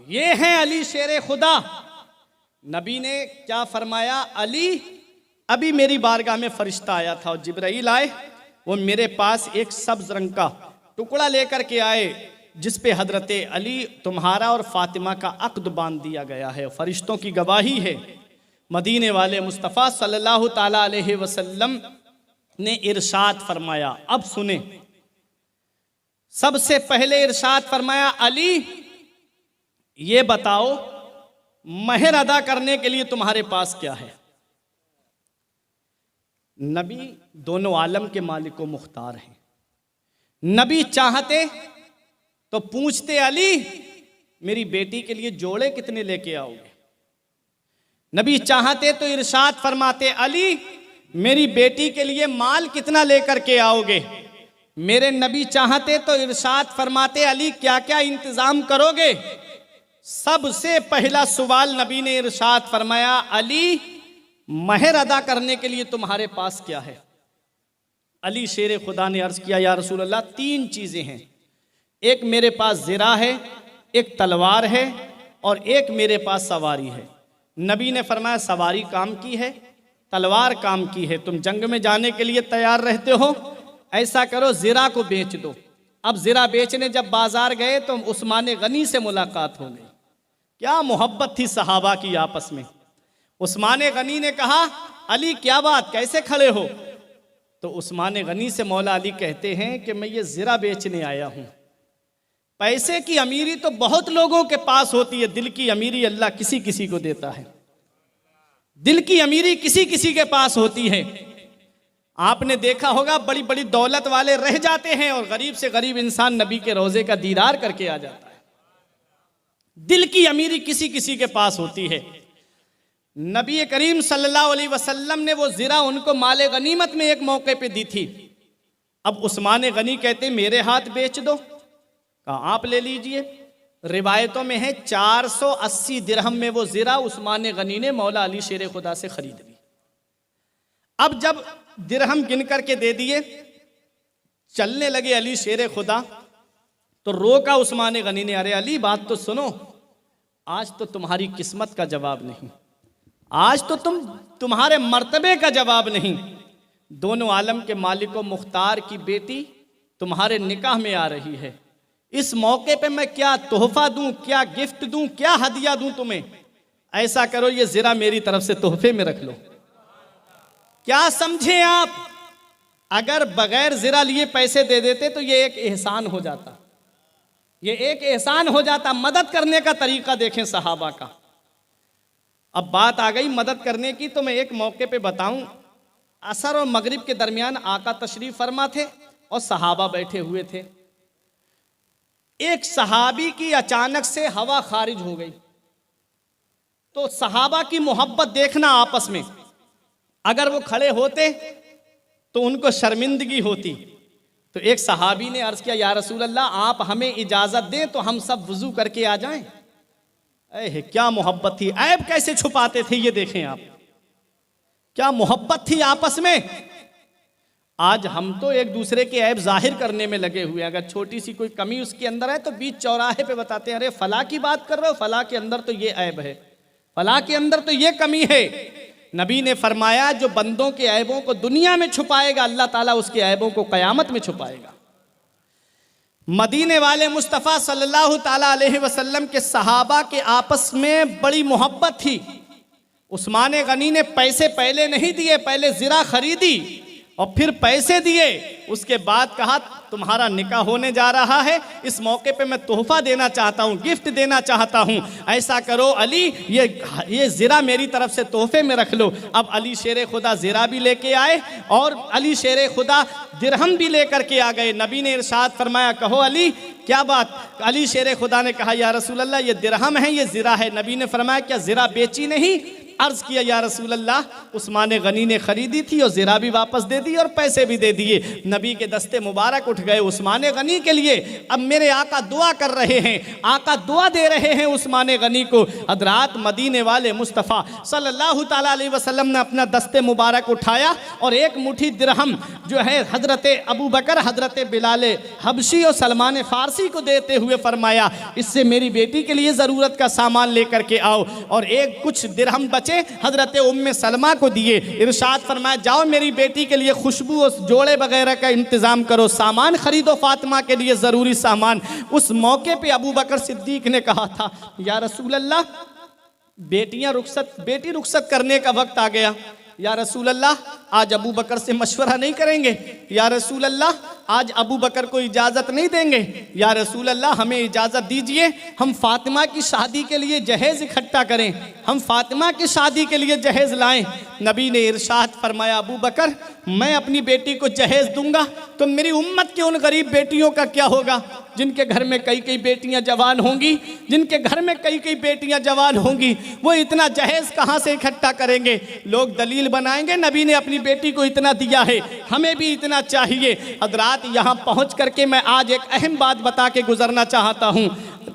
S1: ये है अली शेर खुदा। नबी ने क्या फरमाया, अली अभी मेरी बारगाह में फरिश्ता आया था और जिब्राइल आए, वो मेरे पास एक सब्ज रंग का टुकड़ा लेकर के आए जिस पे हजरत अली तुम्हारा और फातिमा का अक्द बांध दिया गया है। फरिश्तों की गवाही है। मदीने वाले मुस्तफ़ा सल्लल्लाहु ताला अलैहि वसल्लम ने इरशाद फरमाया। अब सुने, सबसे पहले इरशाद फरमाया, अली ये बताओ महर अदा करने के लिए तुम्हारे पास क्या है। नबी दोनों आलम के मालिक व मुख्तार हैं। नबी चाहते तो पूछते, अली मेरी बेटी के लिए जोड़े कितने लेके आओगे। नबी चाहते तो इरशाद फरमाते, अली मेरी बेटी के लिए माल कितना लेकर के आओगे। मेरे नबी चाहते तो इरशाद फरमाते, अली क्या क्या इंतजाम करोगे। सबसे पहला सवाल नबी ने इरशाद फरमाया, अली महर अदा करने के लिए तुम्हारे पास क्या है। अली शेर खुदा ने अर्ज किया, या रसूल अल्लाह तीन चीजें हैं, एक मेरे पास ज़िरा है, एक तलवार है और एक मेरे पास सवारी है। नबी ने फरमाया, सवारी काम की है, तलवार काम की है, तुम जंग में जाने के लिए तैयार रहते हो, ऐसा करो ज़िरा को बेच दो। अब ज़िरा बेचने जब बाजार गए तो उस्मान गनी से मुलाकात हो गई। क्या मोहब्बत थी सहाबा की आपस में। उस्मान गनी ने कहा, अली क्या बात, कैसे खड़े हो। तो उस्मान गनी से मौला अली कहते हैं कि मैं ये ज़िरा बेचने आया हूँ। पैसे की अमीरी तो बहुत लोगों के पास होती है, दिल की अमीरी अल्लाह किसी किसी को देता है। दिल की अमीरी किसी किसी के पास होती है। आपने देखा होगा बड़ी बड़ी दौलत वाले रह जाते हैं और गरीब से गरीब इंसान नबी के रोजे का दीदार करके आ जाता है। दिल की अमीरी किसी किसी के पास होती है। नबी करीम सल्लल्लाहु अलैहि वसल्लम ने वो ज़िरा उनको माले गनीमत में एक मौके पे दी थी। अब उस्मान गनी कहते मेरे हाथ बेच दो, कहा आप ले लीजिए। रिवायतों में है 480 दिरहम में वो ज़िरा उस्मान गनी ने मौला अली शेर खुदा से खरीद ली। अब जब दिरहम गिन करके दे दिए, चलने लगे अली शेर खुदा, तो रोका उस्मान गनी ने, अरे अली बात तो सुनो, आज तो तुम्हारी किस्मत का जवाब नहीं, आज तो तुम्हारे मर्तबे का जवाब नहीं। दोनों आलम के मालिक व मुख्तार की बेटी तुम्हारे निकाह में आ रही है। इस मौके पे मैं क्या तोहफा दूं, क्या गिफ्ट दूं, क्या हदिया दूं तुम्हें। ऐसा करो ये ज़िरा मेरी तरफ से तोहफे में रख लो। क्या समझे आप, अगर बगैर ज़िरा लिए पैसे दे देते तो ये एक एहसान हो जाता, ये एक एहसान हो जाता। मदद करने का तरीका देखें सहाबा का। अब बात आ गई मदद करने की, तो मैं एक मौके पे बताऊं, असर और मगरिब के दरमियान आका तशरीफ फरमा थे और सहाबा बैठे हुए थे। एक सहाबी की अचानक से हवा खारिज हो गई, तो सहाबा की मोहब्बत देखना आपस में, अगर वो खड़े होते तो उनको शर्मिंदगी होती। तो एक सहाबी ने अर्ज किया, या रसूल अल्लाह आप हमें इजाजत दें तो हम सब वुजू करके आ जाएं। ऐ क्या मोहब्बत थी, ऐब कैसे छुपाते थे ये देखें आप, क्या मोहब्बत थी आपस में। आज हम तो एक दूसरे के ऐब जाहिर करने में लगे हुए हैं। अगर छोटी सी कोई कमी उसके अंदर है तो बीच चौराहे पे बताते हैं, अरे फला की बात कर रहे हो, फला के अंदर तो ये ऐब है, फला के अंदर तो ये कमी है। नबी ने फरमाया, जो बंदों के ऐबों को दुनिया में छुपाएगा, अल्लाह ताला उसके ऐबों को क़यामत में छुपाएगा। मदीने वाले मुस्तफ़ा सल्लल्लाहु ताला अलैहि वसल्लम के सहाबा के आपस में बड़ी मोहब्बत थी। उस्मान गनी ने पैसे पहले नहीं दिए, पहले ज़िरा खरीदी और फिर पैसे दिए। उसके बाद कहा, तुम्हारा निकाह होने जा रहा है, इस मौके पे मैं तोहफा देना चाहता हूँ, गिफ्ट देना चाहता हूँ। ऐसा करो अली, ये ज़िरा मेरी तरफ से तोहफे में रख लो। अब अली शेर खुदा ज़िरा भी लेके आए और अली शेर खुदा दिरहम भी लेकर के आ गए। नबी ने इरशाद फरमाया, कहो अली क्या बात। अली शेर खुदा ने कहा, या रसूल अल्लाह ये दिरहम है, ये ज़िरा है। नबी ने फरमाया, क्या ज़िरा बेची नहीं, अर्ज़ किया या रसूल अल्लाह, उस्मान गनी ने ख़रीदी थी और ज़रा भी वापस दे दी और पैसे भी दे दिए। नबी के दस्ते मुबारक उठ गए उस्मान गनी के लिए। अब मेरे आका दुआ कर रहे हैं, आका दुआ दे रहे हैं उस्मान गनी को। हज़रात मदीने वाले मुस्तफ़ा सल्लल्लाहु ताला अलैहि वसल्लम ने अपना दस्ते मुबारक उठाया और एक मुट्ठी दिरहम जो है हज़रत अबू बकर, हज़रत बिलाल हबशी और सलमान फ़ारसी को देते हुए फरमाया, इससे मेरी बेटी के लिए ज़रूरत का सामान लेकर के आओ। और एक कुछ दिरहम बचे हज़रत उम्मे सलमा को दिए। इरशाद फरमाया, जाओ मेरी बेटी के लिए खुशबू और जोड़े वगैरह का इंतज़ाम करो, सामान खरीदो फातिमा के लिए ज़रूरी सामान। उस मौके पे अबू बकर सिद्दीक ने कहा था, या रसूल अल्लाह, बेटी रुखसत करने का वक्त आ गया। या रसूल अल्लाह, आज अबू बकर से मशवरा नहीं करेंगे? या रसूल अल्लाह, आज अबू बकर को इजाज़त नहीं देंगे? या रसूल अल्लाह, हमें इजाज़त दीजिए, हम फातिमा की शादी के लिए जहेज़ इकट्ठा करें, हम फातिमा की शादी के लिए जहेज़ लाएं। नबी ने इरशाद फरमाया, अबू बकर, मैं अपनी बेटी को जहेज़ दूंगा तो मेरी उम्मत की उन गरीब बेटियों का क्या होगा जिनके घर में कई कई बेटियां जवान होंगी, जिनके घर में कई कई बेटियां जवान होंगी, वो इतना जहेज़ कहाँ से इकट्ठा करेंगे? लोग दलील बनाएंगे, नबी ने अपनी बेटी को इतना दिया है, हमें भी इतना चाहिए। हज़रात, यहाँ पहुँच करके मैं आज एक अहम बात बता के गुजरना चाहता हूँ।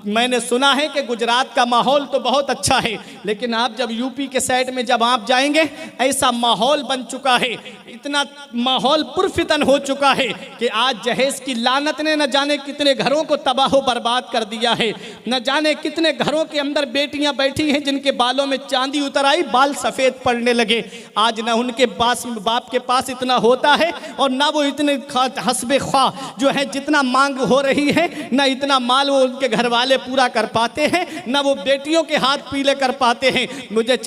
S1: मैंने सुना है कि गुजरात का माहौल तो बहुत अच्छा है, लेकिन आप जब यूपी के साइड में जब आप जाएंगे, ऐसा माहौल बन चुका है, इतना माहौल पुरफितन हो चुका है कि आज जहेज़ की लानत ने न जाने कितने घरों को तबाह बर्बाद कर दिया है। न जाने कितने घरों के अंदर बेटियां बैठी हैं जिनके बालों में चांदी उतर आई, बाल सफ़ेद पड़ने लगे। आज न उनके बाप के पास इतना होता है और ना वो इतने हस्बे ख्वाह जो है जितना मांग हो रही है, न इतना माल वो उनके घर वाले पूरा कर पाते हैं, न वो बेटियों के हाथ पीले कर पाते हैं। मुझे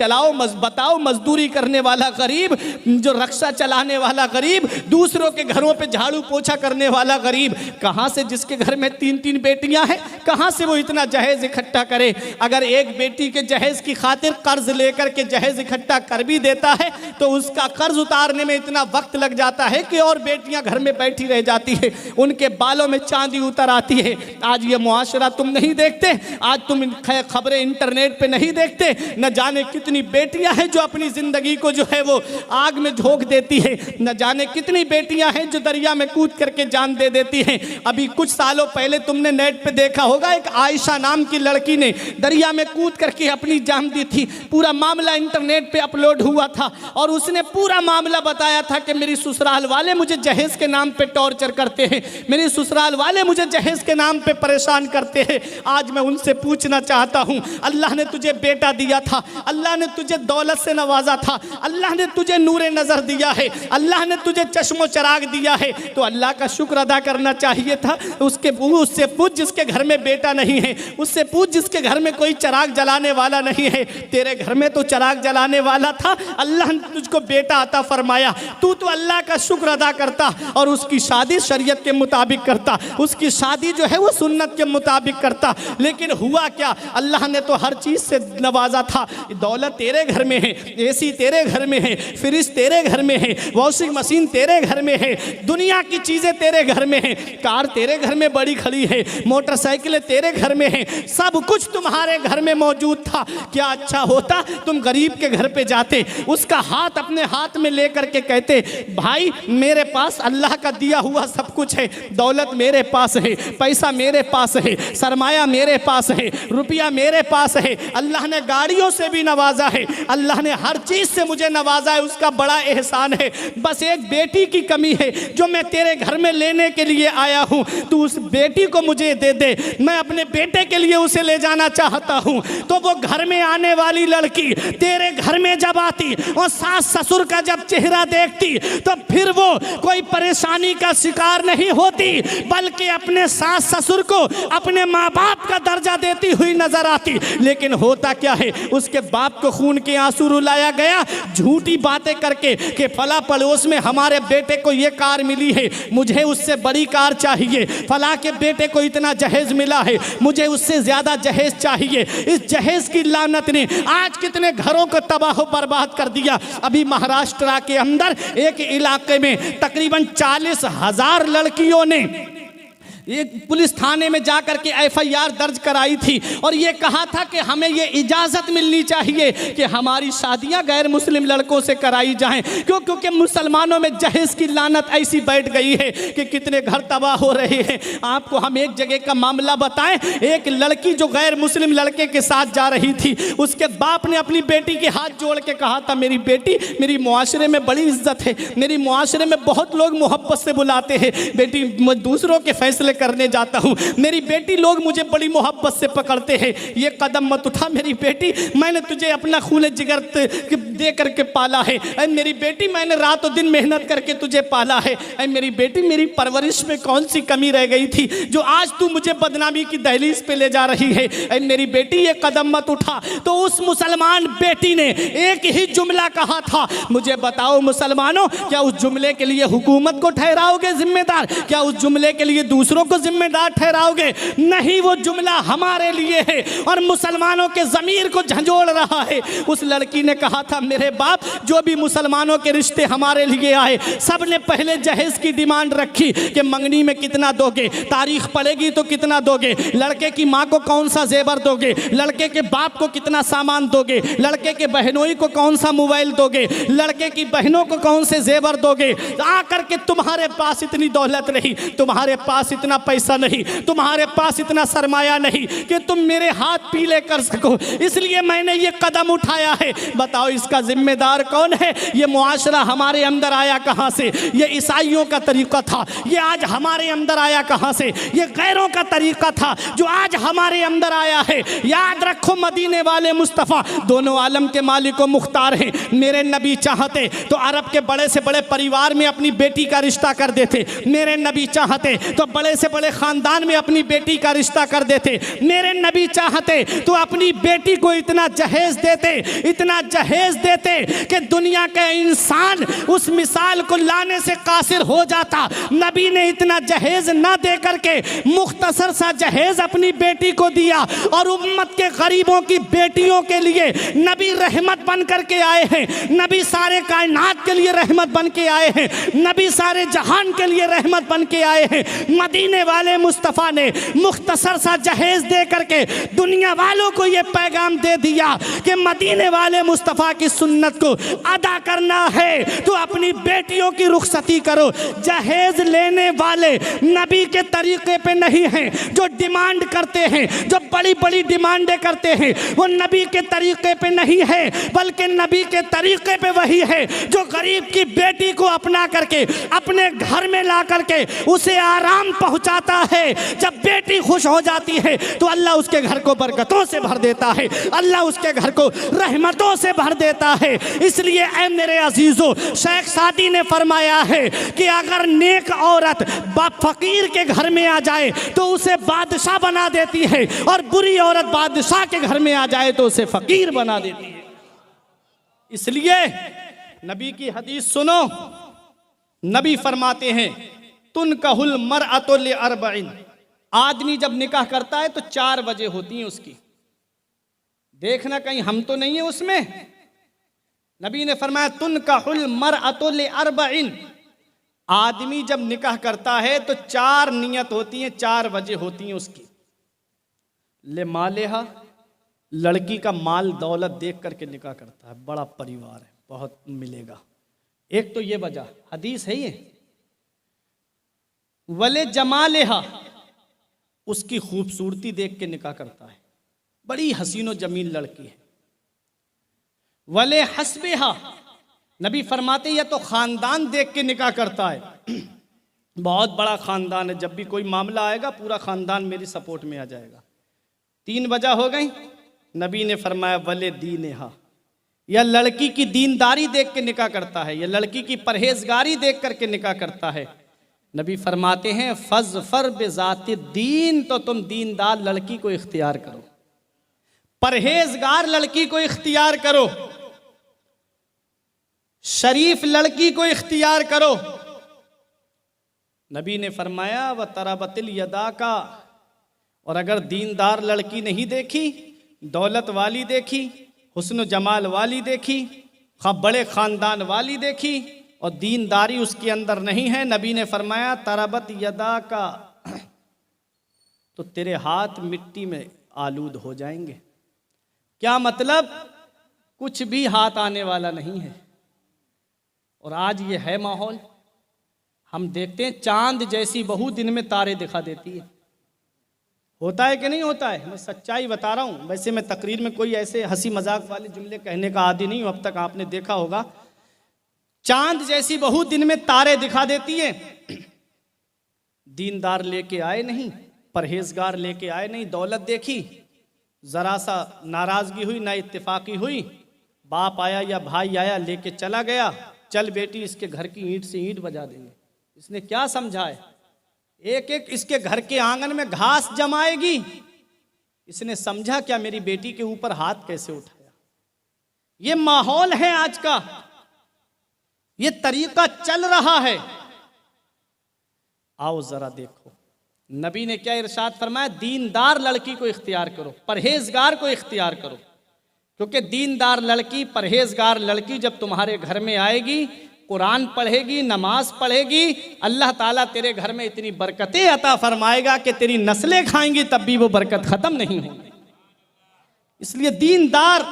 S1: बताओ, मजदूरी करने वाला गरीब, जो रक्षा चलाने वाला गरीब, दूसरों के घरों पे झाड़ू पोछा करने वाला गरीब, कहाँ से, जिसके घर में 3-3 बेटियां हैं, कहाँ से वो इतना जहेज़ इकट्ठा करे? अगर एक बेटी के जहेज़ की खातिर कर्ज लेकर के जहेज़ इकट्ठा कर भी देता है तो उसका कर्ज उतारने में इतना वक्त लग जाता है कि और बेटियां घर में बैठी रह जाती है, उनके बालों में चांदी उतर आती है। आज ये मुआशरा तुम नहीं देखते, आज तुम खबरें इंटरनेट पे नहीं देखते, न जाने कितनी बेटियां हैं जो अपनी ज़िंदगी को जो है वो आग में झोंक देती है, न जाने कितनी बेटियां हैं जो दरिया में कूद करके जान दे देती हैं। अभी कुछ सालों पहले तुमने नेट पे देखा होगा, एक आयशा नाम की लड़की ने दरिया में कूद करके अपनी जान दी थी। पूरा मामला इंटरनेट पे अपलोड हुआ था और उसने पूरा मामला बताया था कि मेरी ससुराल वाले मुझे जहेज़ के नाम पे टॉर्चर करते हैं, मेरे ससुराल वाले मुझे जहेज़ के नाम पे परेशान करते हैं। आज मैं उनसे पूछना चाहता हूँ, अल्लाह ने तुझे बेटा दिया था, अल्लाह ने तुझे दौलत से नवाजा था, अल्लाह ने तुझे नूरे नज़र दिया है, अल्लाह ने तुझे चश्मो चराग दिया है, तो अल्लाह का शुक्र अदा करना चाहिए था। उससे पूछ जिसके घर में बेटा नहीं है, उससे पूछ जिसके घर में कोई चराग जलाने वाला नहीं है। तेरे घर में तो चराग जलाने वाला था, अल्लाह ने तुझको बेटा अता फरमाया, तू तो अल्लाह का शुक्र अदा करता और उसकी शादी शरीयत के मुताबिक करता, उसकी शादी जो है वो सुन्नत के मुताबिक करता। लेकिन हुआ क्या, अल्लाह ने तो हर चीज़ से नवाजा था। दौलत तेरे घर में है, एसी तेरे घर में है, फ्रिज तेरे घर में है, वॉशिंग मशीन तेरे घर में है, दुनिया की चीज़ें तेरे घर में है, कार तेरे घर में बड़ी खड़ी है, मोटरसाइकिलें तेरे घर में है, सब कुछ तुम्हारे घर में मौजूद था। क्या अच्छा होता तुम गरीब के घर पे जाते, उसका हाथ अपने हाथ में लेकर के कहते, भाई मेरे पास अल्लाह का दिया हुआ सब कुछ है, दौलत मेरे पास है, पैसा मेरे पास है, सरमाया मेरे पास है, रुपया मेरे पास है, अल्लाह ने गाड़ियों से भी नवाजा है, अल्लाह ने हर चीज़ से मुझे नवाजा है, उसका बड़ा एहसान है। बस एक बेटी की कमी है जो मैं तेरे घर में लेने के लिए आया हूँ, तू उस बेटी को मुझे दे दे, मैं अपने बेटे के लिए उसे ले जाना चाहता हूँ। तो वो घर में आने वाली लड़की तेरे घर में जब आती और सास ससुर का जब चेहरा देखती तो फिर वो कोई परेशानी का शिकार नहीं होती, बल्कि अपने सास ससुर को अपने माँ बाप का दर्जा देती हुई नजर आती। लेकिन होता क्या है, उसके बाप को खून के आंसू रुलाया गया झूठी बातें करके कि फला पड़ोस में हमारे बेटे को ये कार मिली है, मुझे उससे बड़ी कार चाहिए, फला के बेटे को इतना जहेज मिला है, मुझे उससे ज्यादा जहेज चाहिए। इस जहेज की लानत ने आज कितने घरों को तबाह बर्बाद कर दिया। अभी महाराष्ट्र के अंदर एक इलाके में तकरीबन 40,000 लड़कियों ने एक पुलिस थाने में जाकर के FIR दर्ज कराई थी और ये कहा था कि हमें ये इजाज़त मिलनी चाहिए कि हमारी शादियां गैर मुस्लिम लड़कों से कराई जाएं। क्योंकि मुसलमानों में जहेज की लानत ऐसी बैठ गई है कि कितने घर तबाह हो रहे हैं। आपको हम एक जगह का मामला बताएं। एक लड़की जो गैर मुस्लिम लड़के के साथ जा रही थी, उसके बाप ने अपनी बेटी के हाथ जोड़ के कहा था, मेरी बेटी, मेरी मुआशरे में बड़ी इज्जत है, मेरी मुआशरे में बहुत लोग मोहब्बत से बुलाते हैं, बेटी मैं दूसरों के फैसले करने जाता हूँ, मेरी बेटी लोग मुझे बड़ी मोहब्बत से पकड़ते हैं, ये कदम मत उठा मेरी बेटी, मैंने तुझे अपना खून जिगर दे करके पाला है, ऐ मेरी बेटी मैंने रातों दिन मेहनत करके तुझे पाला है, ऐ मेरी बेटी मेरी परवरिश में कौन सी कमी रह गई थी जो आज तू मुझे बदनामी की दहलीज पे ले जा रही है, ऐ मेरी बेटी ये कदम मत उठा। तो उस मुसलमान बेटी ने एक ही जुमला कहा था, मुझे बताओ मुसलमानों, क्या उस जुमले के लिए हुकूमत को ठहराओगे जिम्मेदार? क्या उस जुमले के लिए दूसरों को जिम्मेदार ठहराओगे? नहीं, वो जुमला हमारे लिए है और मुसलमानों के ज़मीर को झंझोड़ रहा है। उस लड़की ने कहा था, मेरे बाप जो भी मुसलमानों के रिश्ते हमारे लिए आए सब ने पहले जहेज की डिमांड रखी कि मंगनी में कितना दोगे, तारीख पड़ेगी तो कितना दोगे, लड़के की माँ को कौन सा जेवर दोगे, लड़के के बाप को कितना सामान दोगे, लड़के के बहनोई को कौन सा मोबाइल दोगे, लड़के की बहनों को कौन से जेवर दोगे। आकर के तुम्हारे पास इतनी दौलत नहीं, तुम्हारे पास इतना पैसा नहीं, तुम्हारे पास इतना सरमाया नहीं कि तुम मेरे हाथ पीले कर सको, इसलिए मैंने ये कदम उठाया है। बताओ इसका जिम्मेदार कौन है? ये मुआशरा हमारे अंदर आया कहाँ से? ये ईसाइयों का तरीका था, ये आज हमारे अंदर आया कहाँ से? ये गैरों का तरीका था जो आज हमारे अंदर आया है। याद रखो, मदीने वाले मुस्तफ़ा दोनों आलम के मालिक व मुख्तार हैं। मेरे नबी चाहते तो अरब के बड़े से बड़े परिवार में अपनी बेटी का रिश्ता कर देते, मेरे नबी चाहते तो बड़े से बड़े खानदान में अपनी बेटी का रिश्ता कर देते, मेरे नबी चाहते तो अपनी बेटी को इतना जहेज देते, इतना जहेज देते कि दुनिया का इंसान उस मिसाल को लाने से कासिर हो जाता। नबी ने इतना जहेज ना दे करके मुख्तसर सा जहेज अपनी बेटी को दिया और उम्मत के गरीबों की बेटियों के लिए नबी रहमत बन करके आए हैं, नबी सारे कायनात के लिए रहमत बन के आए हैं, नबी सारे जहान के लिए रहमत बन के आए हैं। मदीने वाले मुस्तफ़ा ने मुख्तसर सा जहेज दे करके दुनिया वालों को ये पैगाम दे दिया कि मदीने वाले मुस्तफ़ा की सुन्नत को अदा करना है तो अपनी बेटियों की रुखसती करो। जहेज लेने वाले नबी के तरीके पे नहीं हैं, जो डिमांड करते हैं, जो बड़ी बड़ी डिमांडें करते हैं, वो नबी के तरीके पे नहीं है, बल्कि नबी के तरीके पे वही है जो गरीब की बेटी को अपना करके अपने घर में ला करके उसे आराम पहुंचाता है। जब बेटी खुश हो जाती है तो अल्लाह उसके घर को बरकतों से भर देता है, अल्लाह उसके घर को रहमतों से भर देता है। इसलिए ऐ मेरे अजीजों, शेख सादी ने फरमाया है कि अगर नेक औरत फकीर के घर में आ जाए तो उसे बादशाह बना देती है और बुरी औरत बादशाह के घर में आ जाए तो उसे फकीर बना देती है। इसलिए नबी की हदीस सुनो, नबी फरमाते हैं तुनकहुल मरअतु लिअरबइन, आदमी जब निकाह करता है तो 4 वजह होती हैं उसकी, देखना कहीं हम तो नहीं है उसमें। नबी ने फरमाया तुनकहुल मरअतु लिअरबइन, आदमी जब निकाह करता है तो 4 नियत होती हैं, 4 वजह होती हैं उसकी। ले मालेहा, लड़की का माल दौलत देख करके निकाह करता है, बड़ा परिवार है, बहुत मिलेगा, एक तो ये वजह, हदीस है ये। वले जमालेहा, उसकी खूबसूरती देख के निकाह करता है, बड़ी हसीनो जमील लड़की है। वले हस्बेहा, नबी फरमाते या तो खानदान देख के निकाह करता है, बहुत बड़ा खानदान है, जब भी कोई मामला आएगा पूरा खानदान मेरी सपोर्ट में आ जाएगा। 3 वजह हो गई। नबी ने फरमाया वले दीनेहा, या लड़की की दीनदारी देख के निकाह करता है, या लड़की की परहेजगारी देख करके निकाह करता है। नबी फरमाते हैं फज़फर बिज़ाति दीन, तो तुम दीनदार लड़की को इख्तियार करो, परहेजगार लड़की को इख्तियार करो, शरीफ लड़की को इख्तियार करो। नबी ने फरमाया व तरबतिल यदा का, और अगर दीनदार लड़की नहीं देखी, दौलत वाली देखी, हुस्न जमाल वाली देखी, बड़े ख़ानदान वाली देखी और दीनदारी उसके अंदर नहीं है, नबी ने फरमाया तरबत यदा का, तो तेरे हाथ मिट्टी में आलूद हो जाएंगे। क्या मतलब? कुछ भी हाथ आने वाला नहीं है। और आज ये है माहौल। हम देखते हैं चांद जैसी बहू दिन में तारे दिखा देती है। होता है कि नहीं होता है? मैं सच्चाई बता रहा हूँ। वैसे मैं तकरीर में कोई ऐसे हंसी मजाक वाले जुमले कहने का आदी नहीं हूँ। अब तक आपने देखा होगा चांद जैसी बहू दिन में तारे दिखा देती है। दीनदार लेके आए नहीं, परहेजगार लेके आए नहीं, दौलत देखी, जरा सा नाराजगी हुई, ना इत्तेफाकी हुई, बाप आया या भाई आया लेके चला गया, चल बेटी इसके घर की ईंट से ईंट बजा देंगे। इसने क्या समझा है? एक एक इसके घर के आंगन में घास जमाएगी। इसने समझा क्या मेरी बेटी के ऊपर हाथ कैसे उठाया? ये माहौल है आज का, ये तरीका चल रहा है। आओ जरा देखो नबी ने क्या इरशाद फरमाया? दीनदार लड़की को इख्तियार करो, परहेजगार को इख्तियार करो। क्योंकि दीनदार लड़की, परहेजगार लड़की जब तुम्हारे घर में आएगी, कुरान पढ़ेगी, नमाज पढ़ेगी, अल्लाह ताला तेरे घर में इतनी बरकतें अता फरमाएगा कि तेरी नस्लें खाएंगी तब भी वो बरकत खत्म नहीं होगी। इसलिए दीनदार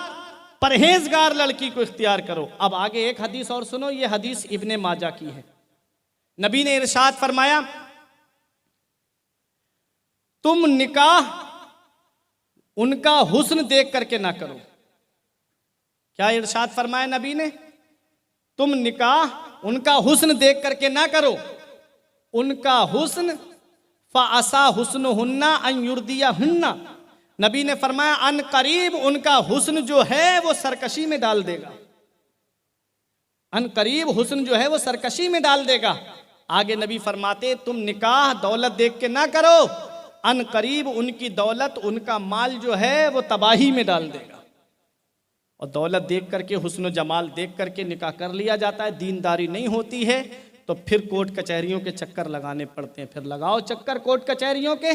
S1: परहेजगार लड़की को इख्तियार करो। अब आगे एक हदीस और सुनो। ये हदीस इब्ने माजा की है। नबी ने इरशाद फरमाया, तुम निकाह उनका हुस्न देख करके ना करो। क्या इरशाद फरमाया नबी ने? तुम निकाह उनका हुस्न देख करके ना करो। उनका हुस्न फ़असा हुस्नुहुन्ना अन युर्दियहुन्ना। नबी ने फरमाया अन करीब उनका हुस्न जो है वो सरकशी में डाल देगा। अन करीब हुस्न जो है वो सरकशी में डाल देगा। आगे नबी फरमाते तुम निकाह दौलत देख के ना करो, अन करीब उनकी दौलत, उनका माल जो है वो तबाही में डाल देगा। और दौलत देख करके, हुस्न जमाल देख करके निकाह कर लिया जाता है। दीनदारी नहीं होती है तो फिर कोर्ट कचहरियों के चक्कर लगाने पड़ते हैं। फिर लगाओ चक्कर कोर्ट कचहरियों के।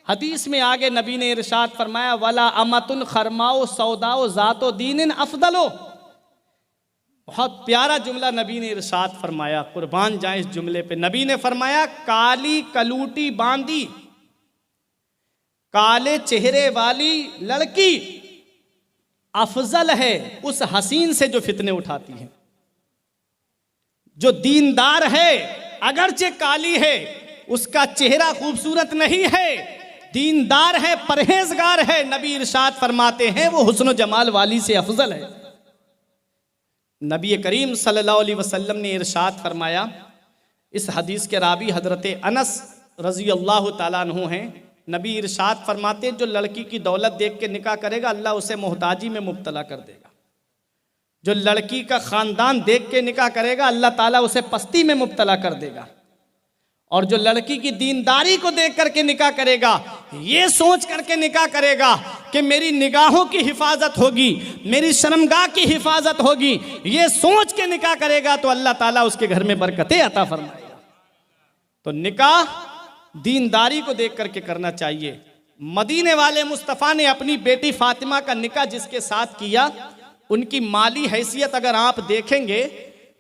S1: हदीस में आगे नबी ने इरशाद फरमाया वला अमतुन खरमाओ सौदाओ जातो दीनिन अफदलो। बहुत प्यारा जुमला नबी ने इरशाद फरमाया, कुर्बान जाए इस जुमले पे। नबी ने फरमाया काली कलूटी बांधी, काले चेहरे वाली लड़की अफजल है उस हसीन से जो फितने उठाती है। जो दीनदार है अगरचे काली है, उसका चेहरा खूबसूरत नहीं है, दीनदार है, परहेजगार है, नबी इरशाद फरमाते हैं वो हुस्न जमाल वाली से अफजल है। नबी करीम सल्लल्लाहु अलैहि वसल्लम ने इरशाद फरमाया, इस हदीस के रावी हजरत अनस रजी अल्लाह ताला अन्हु हैं। नबी इरशाद फरमाते जो लड़की की दौलत देख के निकाह करेगा अल्लाह उसे मोहताजी में मुब्तला कर देगा। जो लड़की का ख़ानदान देख के निकाह करेगा अल्लाह ताला उसे पस्ती में मुब्तला कर देगा। और जो लड़की की दीनदारी को देख करके निकाह करेगा, ये सोच करके निकाह करेगा कि मेरी निगाहों की हिफाजत होगी, मेरी शर्मगाह की हिफाजत होगी, ये सोच के निकाह करेगा तो अल्लाह ताला उसके घर में बरकतें अता फरमाएगा। तो निकाह दीनदारी को देख करके करना चाहिए। मदीने वाले मुस्तफ़ा ने अपनी बेटी फातिमा का निकाह जिसके साथ किया, उनकी माली हैसियत अगर आप देखेंगे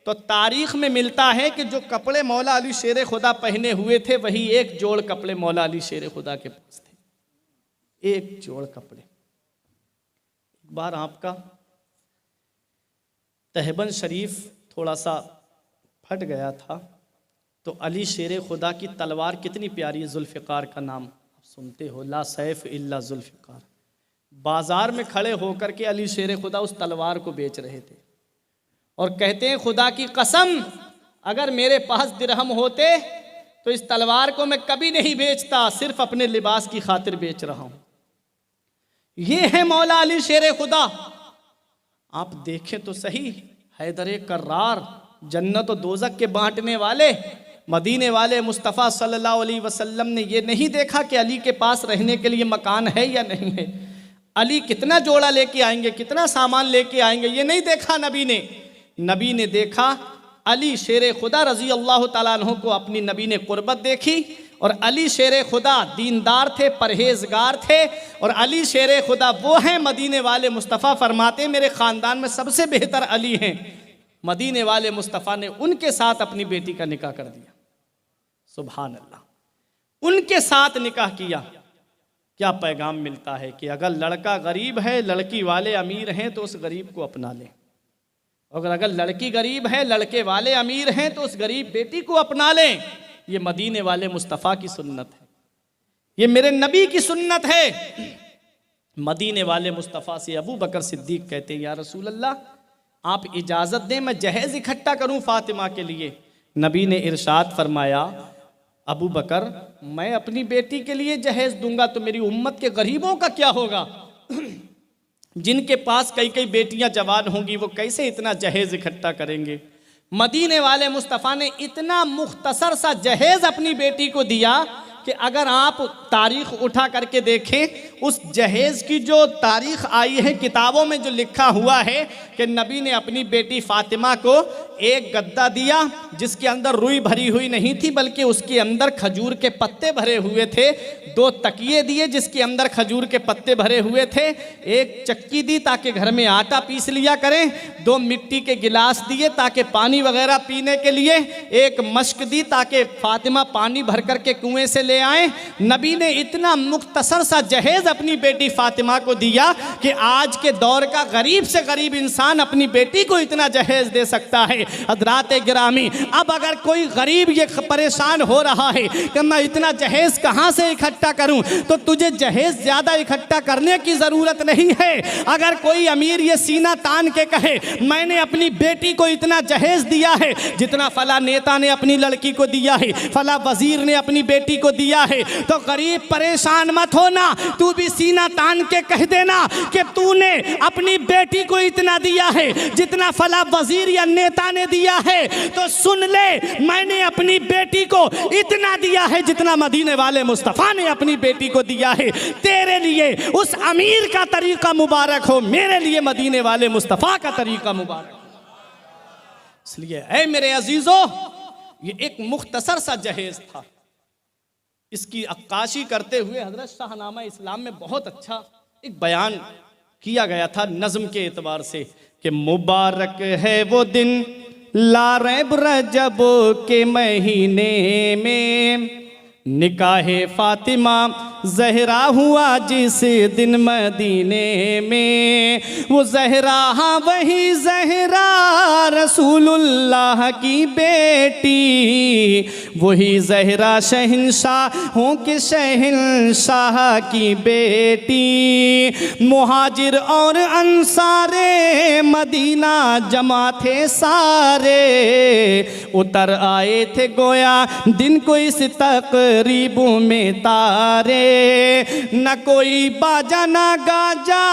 S1: तो तारीख में मिलता है कि जो कपड़े मौला अली शेर खुदा पहने हुए थे वही एक जोड़ कपड़े मौला अली शेर खुदा के पास थे। एक जोड़ कपड़े। एक बार आपका तहबन शरीफ थोड़ा सा फट गया था तो अली शेर खुदा की तलवार कितनी प्यारी है, जुल्फ़िकार का नाम आप सुनते हो, ला सैफ इल्ला जुल्फ़िकार। बाजार में खड़े होकर के अली शेर खुदा उस तलवार को बेच रहे थे और कहते हैं खुदा की कसम अगर मेरे पास दिरहम होते तो इस तलवार को मैं कभी नहीं बेचता, सिर्फ अपने लिबास की खातिर बेच रहा हूं। ये है मौला अली शेर खुदा। आप देखें तो सही, हैदर कर्रार, जन्नत और दोज़ख के बांटने वाले, मदीने वाले मुस्तफ़ा सल्लल्लाहु अलैहि वसल्लम ने ये नहीं देखा कि अली के पास रहने के लिए मकान है या नहीं है, अली कितना जोड़ा लेके आएंगे, कितना सामान लेके आएंगे, ये नहीं देखा नबी ने। नबी ने देखा अली शेर खुदा रजी अल्लाह ताला अन्हु को अपनी नबी ने कुर्बत देखी। और अली शेर खुदा दीनदार थे, परहेजगार थे। और अली शेर खुदा वो हैं, मदीने वाले मुस्तफ़ा फरमाते मेरे ख़ानदान में सबसे बेहतर अली हैं। मदीने वाले मुस्तफ़ा ने उनके साथ अपनी बेटी का निकाह कर दिया। सुभान अल्लाह, उनके साथ निकाह किया। क्या पैगाम मिलता है कि अगर लड़का गरीब है, लड़की वाले अमीर हैं तो उस गरीब को अपना लें। अगर लड़की गरीब है, लड़के वाले अमीर हैं तो उस गरीब बेटी को अपना लें। ये मदीने वाले मुस्तफ़ा की सुन्नत है, ये मेरे नबी की सुन्नत है। मदीने वाले मुस्तफ़ा से अबू बकर सिद्दीक कहते हैं, या रसूल अल्लाह, आप इजाज़त दें मैं जहेज़ इकट्ठा करूं फातिमा के लिए। नबी ने इरशाद फरमाया, अबू बकर, मैं अपनी बेटी के लिए जहेज़ दूंगा तो मेरी उम्मत के गरीबों का क्या होगा? जिनके पास कई कई बेटियां जवान होंगी वो कैसे इतना जहेज़ इकट्ठा करेंगे? मदीने वाले मुस्तफ़ा ने इतना मुख्तसर सा जहेज़ अपनी बेटी को दिया कि अगर आप तारीख़ उठा करके देखें, उस जहेज़ की जो तारीख़ आई है किताबों में जो लिखा हुआ है कि नबी ने अपनी बेटी फ़ातिमा को एक गद्दा दिया जिसके अंदर रुई भरी हुई नहीं थी बल्कि उसके अंदर खजूर के पत्ते भरे हुए थे। 2 तकिए दिए जिसके अंदर खजूर के पत्ते भरे हुए थे। एक चक्की दी ताकि घर में आटा पीस लिया करें। 2 मिट्टी के गिलास दिए ताकि पानी वगैरह पीने के लिए। एक मश्क दी ताकि फ़ातिमा पानी भर करके कुएं से ले आए। नबी ने इतना मुख्तसर सा जहेज़ अपनी बेटी फ़ातिमा को दिया कि आज के दौर का गरीब से गरीब इंसान अपनी बेटी को इतना जहेज़ दे सकता है। हज़रात गिरामी, अब अगर कोई गरीब ये परेशान हो रहा है कि मैं इतना जहेज़ कहाँ से इकट्ठा करूं, तो तुझे जहेज़ ज़्यादा इकट्ठा करने की ज़रूरत नहीं है। अगर कोई अमीर ये सीना तान के कहे मैंने अपनी बेटी को इतना जहेज़ दिया है जितना फला नेता ने अपनी लड़की को दिया है, फला वजीर ने अपनी बेटी को दिया है, तो गरीब परेशान मत होना, तू भी सीना तान के कह देना कि तूने अपनी बेटी को इतना दिया है जितना फला वजीर या नेता ने दिया है। तो सुन ले, मैंने अपनी बेटी को इतना दिया है जितना मदीने वाले मुस्तफ़ा ने अपनी बेटी को दिया है। तेरे लिए उस अमीर का तरीका मुबारक हो, मेरे लिए मदीने वाले मुस्तफ़ा का तरीका मुबारक। इसलिए ऐ मेरे अजीजों, ये एक मुख्तसर सा जहेज था। इसकी अक्काशी करते हुए हजरत शाहनामा इस्लाम में बहुत अच्छा एक बयान किया गया था नज़्म के एतबार से कि मुबारक है वो दिन ला रैब रजब के महीने में, निकाहे फातिमा ज़हरा हुआ जिस दिन मदीने में। वो ज़हरा, हाँ वही ज़हरा रसूलुल्लाह की बेटी, वही ज़हरा शहंशाहों के शहंशाह की बेटी। मुहाजिर और अंसारे मदीना जमा थे सारे, उतर आए थे गोया दिन को इस तकरीबों में तारे। न कोई बाजा न गाजा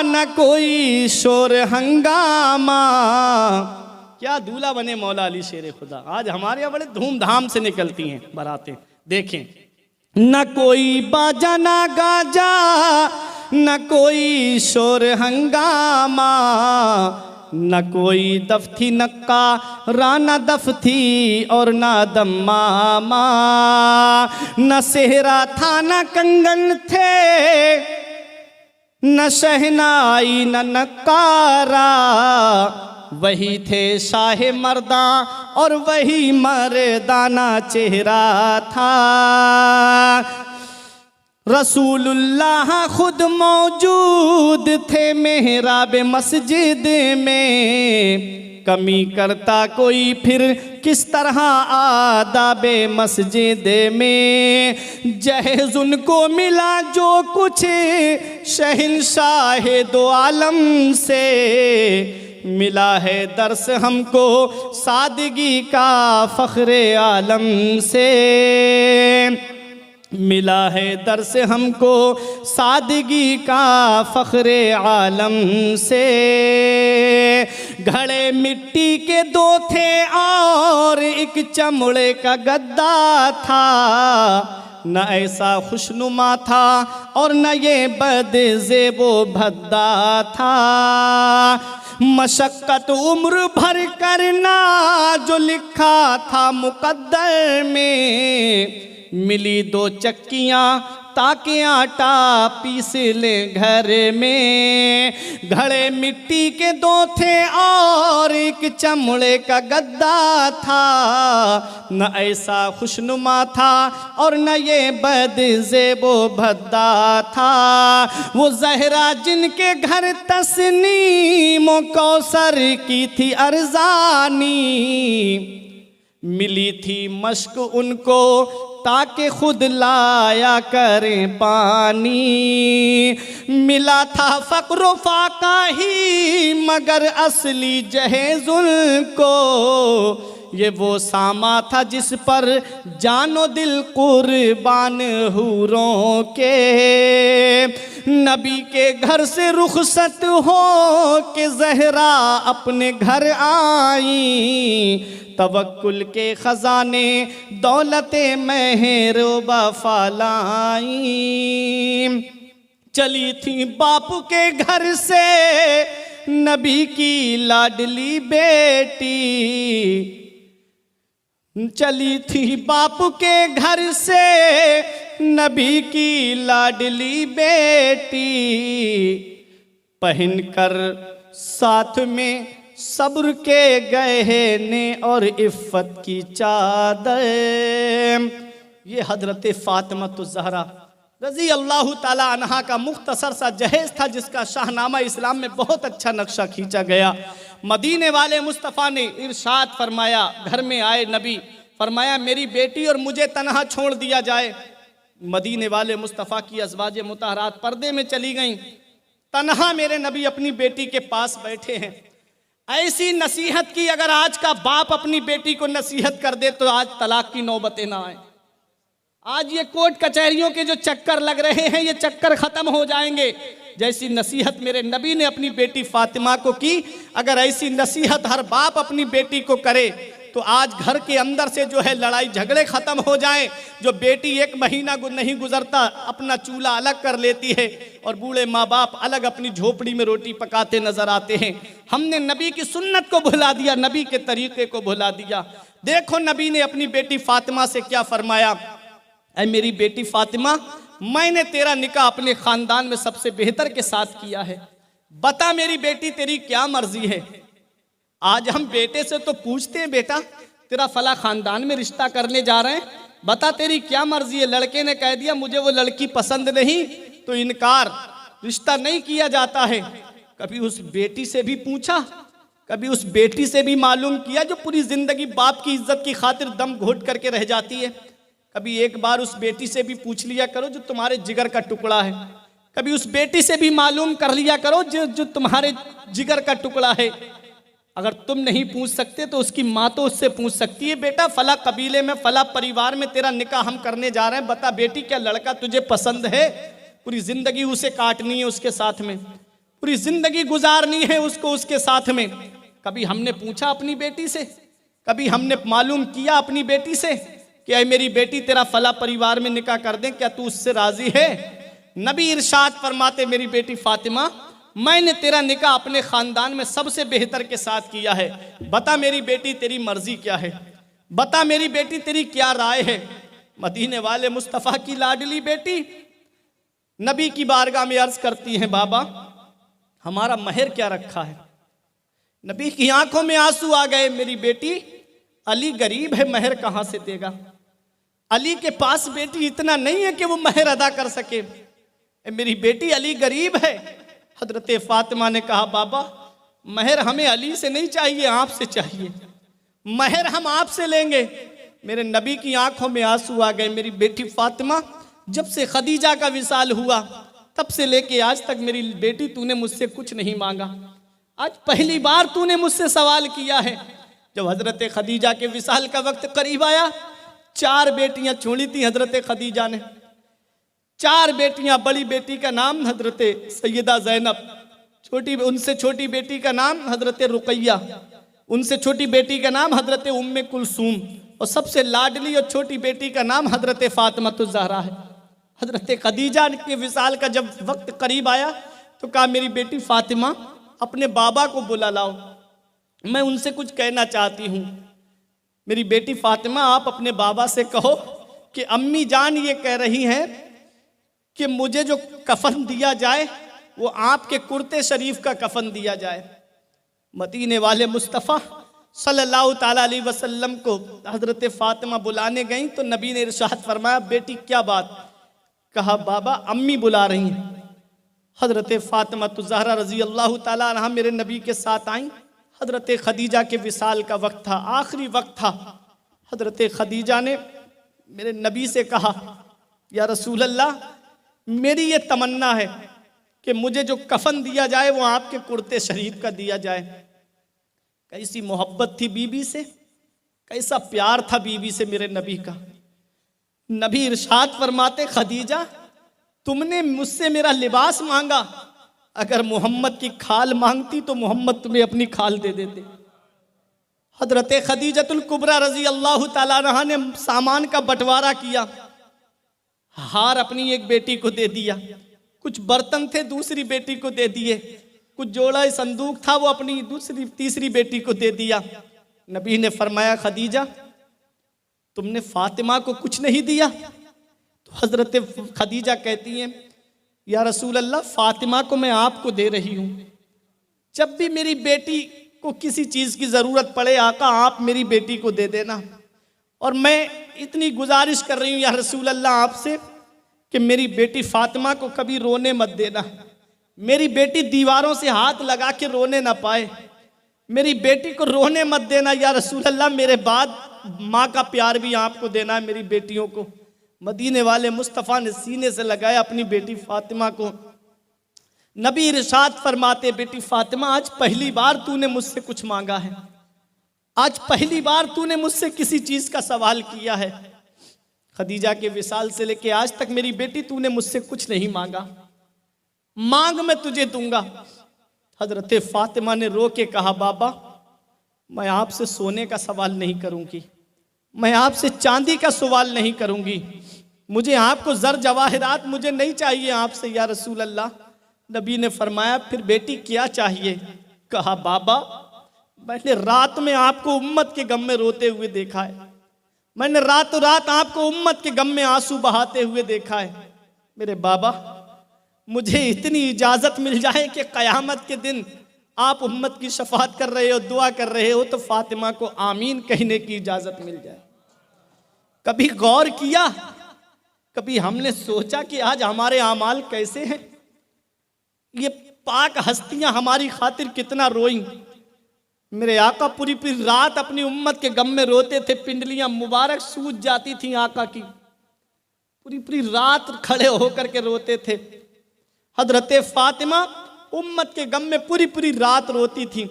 S1: न कोई शोर हंगामा। क्या दूल्हा बने मौला अली शेर खुदा। आज हमारे यहाँ बड़े धूमधाम से निकलती हैं बारातें, देखें। न कोई बाजा न गाजा न कोई शोर हंगामा, न कोई दफ्ती नक्का राना दफ्ती और ना दम्मामा। न सेहरा था न कंगन थे न शहनाई न नक्कारा, वही थे शाह मर्दा और वही मर्दाना चेहरा था। रसूलुल्लाह खुद मौजूद थे मेहराब मस्जिद में, कमी करता कोई फिर किस तरह आदाबे मस्जिद में। जहेज़ उनको मिला जो कुछ शहंशाह दो आलम से, मिला है दर्स हमको सादगी का फ़ख्रे आलम से। मिला है दर्स हमको सादगी का फ़ख्रे आलम से। घड़े मिट्टी के 2 थे और एक चमड़े का गद्दा था, न ऐसा खुशनुमा था और न ये बदज़ेबो भद्दा था। मशक्क़त उम्र भर करना जो लिखा था मुक़द्दर में, मिली 2 चक्कियाँ ताकि आटा पीस ले घर में। घड़े मिट्टी के दो थे और एक चमड़े का गद्दा था, न ऐसा खुशनुमा था और न ये बदज़ेबो भद्दा था। वो ज़हरा जिनके घर तस्नीम कौसर की थी अरज़ानी, मिली थी मश्क उनको ताकि खुद लाया करें पानी। मिला था फ़क्र फाका ही मगर असली जहेज़ुल को, ये वो सामा था जिस पर जानो दिल कुर्बान हूरों के। नबी के घर से रुखसत हो के ज़हरा अपने घर आई, तवक्कुल के ख़ज़ाने दौलते मेहर वफ़ा लाई। चली थी बापू के घर से नबी की लाडली बेटी, चली थी बापू के घर से नबी की लाडली बेटी। पहनकर साथ में सब्र के गहने और इफ़्फ़त की चादर। ये हज़रत फ़ातिमा ज़हरा रज़ी अल्लाह ताला अन्हा का मुख्तसर सा जहेज़ था, जिसका शाहनामा इस्लाम में बहुत अच्छा नक्शा खींचा गया। मदीने वाले मुस्तफ़ा ने इरशाद फरमाया, घर में आए नबी, फरमाया मेरी बेटी और मुझे तन्हा छोड़ दिया जाए। मदीने वाले मुस्तफ़ा की अज़वाजे मुतहरात पर्दे में चली गईं, तन्हा मेरे नबी अपनी बेटी के पास बैठे हैं। ऐसी नसीहत की अगर आज का बाप अपनी बेटी को नसीहत कर दे तो आज तलाक की नौबतें ना आए। आज ये कोर्ट कचहरियों के जो चक्कर लग रहे हैं, ये चक्कर खत्म हो जाएंगे। जैसी नसीहत मेरे नबी ने अपनी बेटी फातिमा को की, अगर ऐसी नसीहत हर बाप अपनी बेटी को करे तो आज घर के अंदर से जो है लड़ाई झगड़े खत्म हो जाएं। जो बेटी एक महीना नहीं गुजरता अपना चूल्हा अलग कर लेती है और बूढ़े माँ बाप अलग अपनी झोपड़ी में रोटी पकाते नजर आते हैं। हमने नबी की सुन्नत को भुला दिया, नबी के तरीके को भुला दिया। देखो नबी ने अपनी बेटी फातिमा से क्या फरमाया, ऐ मेरी बेटी फातिमा, मैंने तेरा निकाह अपने खानदान में सबसे बेहतर के साथ किया है। बता मेरी बेटी तेरी क्या मर्जी है। आज हम बेटे से तो पूछते हैं, बेटा तेरा फला खानदान में रिश्ता करने जा रहे हैं, बता तेरी क्या मर्जी है। लड़के ने कह दिया मुझे वो लड़की पसंद नहीं, तो इनकार, रिश्ता नहीं किया जाता है। कभी उस बेटी से भी पूछा, कभी उस बेटी से भी मालूम किया जो पूरी जिंदगी बाप की इज्जत की खातिर दम घोट करके रह जाती है। कभी एक बार उस बेटी से भी पूछ लिया करो जो तुम्हारे जिगर का टुकड़ा है। कभी उस बेटी से भी मालूम कर लिया करो जो तुम्हारे जिगर का टुकड़ा है। अगर तुम नहीं पूछ सकते तो उसकी माँ तो उससे पूछ सकती है, बेटा फला कबीले में फला परिवार में तेरा निकाह हम करने जा रहे हैं, बता बेटी क्या लड़का तुझे पसंद है। पूरी जिंदगी उसे काटनी है, उसके साथ में पूरी जिंदगी गुजारनी है उसको, उसके साथ में। कभी हमने पूछा अपनी बेटी से, कभी हमने मालूम किया अपनी बेटी से कि ऐ मेरी बेटी तेरा फला परिवार में निकाह कर दें, क्या तू उससे राजी है। नबी इरशाद फरमाते, मेरी बेटी फातिमा, मैंने तेरा निकाह अपने खानदान में सबसे बेहतर के साथ किया है। बता मेरी बेटी तेरी मर्जी क्या है, बता मेरी बेटी तेरी क्या राय है। मदीने वाले मुस्तफ़ा की लाडली बेटी नबी की बारगाह में अर्ज करती हैं, बाबा हमारा महर क्या रखा है। नबी की आंखों में आंसू आ गए, मेरी बेटी अली गरीब है, महर कहां से देगा। अली के पास बेटी इतना नहीं है कि वो महर अदा कर सके। मेरी बेटी अली गरीब है। हजरत फातिमा ने कहा, बाबा महर हमें अली से नहीं चाहिए, आपसे चाहिए, महर हम आपसे लेंगे। मेरे नबी की आंखों में आंसू आ गए। मेरी बेटी फातिमा, जब से खदीजा का विसाल हुआ तब से लेके आज तक मेरी बेटी तूने मुझसे कुछ नहीं मांगा, आज पहली बार तूने मुझसे सवाल किया है। जब हजरत खदीजा के विसाल का वक्त करीब आया, 4 बेटियां छोड़ी थी हजरत खदीजा ने। 4 बेटियां, बड़ी बेटी का नाम हजरत सैयदा ज़ैनब, उनसे छोटी बेटी का नाम हजरत रुकैया, उनसे छोटी बेटी का नाम हजरत उम्मे कुलसूम, और सबसे लाडली और छोटी बेटी का नाम हजरत फातिमातुज़ ज़हरा है। हजरत खदीजा के विसाल का जब वक्त करीब आया तो कहा, मेरी बेटी फातिमा अपने बाबा को बुला लाओ, मैं उनसे कुछ कहना चाहती हूँ। मेरी बेटी फातिमा, आप अपने बाबा से कहो कि अम्मी जान ये कह रही हैं कि मुझे जो कफन दिया जाए वो आपके कुर्ते शरीफ का कफन दिया जाए। मदीने वाले मुस्तफ़ा सल्लल्लाहु ताला अलैहि वसल्लम को हज़रत फ़ातिमा बुलाने गई तो नबी ने इरशाद फरमाया, बेटी क्या बात? कहा, बाबा अम्मी बुला रही हैं। हज़रत फ़ातिमा तो ज़हरा रज़ी अल्लाह ताला अन्हा मेरे नबी के साथ आई। हज़रत खदीजा के विसाल का वक्त था, आखिरी वक्त था। हज़रत खदीजा ने मेरे नबी से कहा, या रसूल अल्लाह, मेरी ये तमन्ना है कि मुझे जो कफन दिया जाए वो आपके कुर्ते शरीफ का दिया जाए। कैसी मोहब्बत थी बीबी से, कैसा प्यार था बीबी से मेरे नबी का। नबी इरशाद फरमाते, खदीजा तुमने मुझसे मेरा लिबास मांगा, अगर मोहम्मद की खाल मांगती तो मोहम्मद तुम्हें अपनी खाल दे देते। हजरत खदीजतुल कुबरा रजी अल्लाह ताला अन्हा ने सामान का बंटवारा किया। हार अपनी एक बेटी को दे दिया, कुछ बर्तन थे दूसरी बेटी को दे दिए, कुछ जोड़ा संदूक था वो अपनी तीसरी बेटी को दे दिया। नबी ने फरमाया, खदीजा तुमने फातिमा को कुछ नहीं दिया? तो हजरत खदीजा कहती हैं, या रसूल अल्लाह, फातिमा को मैं आपको दे रही हूँ। जब भी मेरी बेटी को किसी चीज़ की ज़रूरत पड़े आका आप मेरी बेटी को दे देना। और मैं इतनी गुजारिश कर रही हूँ या रसूल अल्लाह आपसे कि मेरी बेटी फातिमा को कभी रोने मत देना। मेरी बेटी दीवारों से हाथ लगा के रोने ना पाए। मेरी बेटी को रोने मत देना या रसूल अल्लाह। मेरे बाद माँ का प्यार भी आपको देना है मेरी बेटियों को। मदीने वाले मुस्तफ़ा ने सीने से लगाया अपनी बेटी फातिमा को। नबी इरशाद फरमाते, बेटी फातिमा आज पहली बार तूने मुझसे कुछ मांगा है, आज पहली बार तूने मुझसे किसी चीज का सवाल किया है। खदीजा के विसाल से लेके आज तक मेरी बेटी तूने मुझसे कुछ नहीं मांगा, मांग मैं तुझे दूंगा। हजरत फातिमा ने रो के कहा, बाबा मैं आपसे सोने का सवाल नहीं करूंगी, मैं आपसे चांदी का सवाल नहीं करूंगी, मुझे आपको जर जवाहरात मुझे नहीं चाहिए आपसे या रसूल अल्लाह। नबी ने फरमाया, फिर बेटी क्या चाहिए? कहा, बाबा मैंने रात में आपको उम्मत के गम में रोते हुए देखा है, मैंने रातों रात आपको उम्मत के गम में आंसू बहाते हुए देखा है। मेरे बाबा मुझे इतनी इजाजत मिल जाए कि कयामत के दिन आप उम्मत की शफाअत कर रहे हो, दुआ कर रहे हो, तो फातिमा को आमीन कहने की इजाजत मिल जाए। कभी गौर किया, कभी हमने सोचा कि आज हमारे आमाल कैसे हैं? ये पाक हस्तियां हमारी खातिर कितना रोई। मेरे आका पूरी पूरी रात अपनी उम्मत के गम में रोते थे, पिंडलियां मुबारक सूज जाती थी आका की, पूरी पूरी रात खड़े होकर के रोते थे। हजरत फातिमा उम्मत के गम में पूरी पूरी रात रोती थी।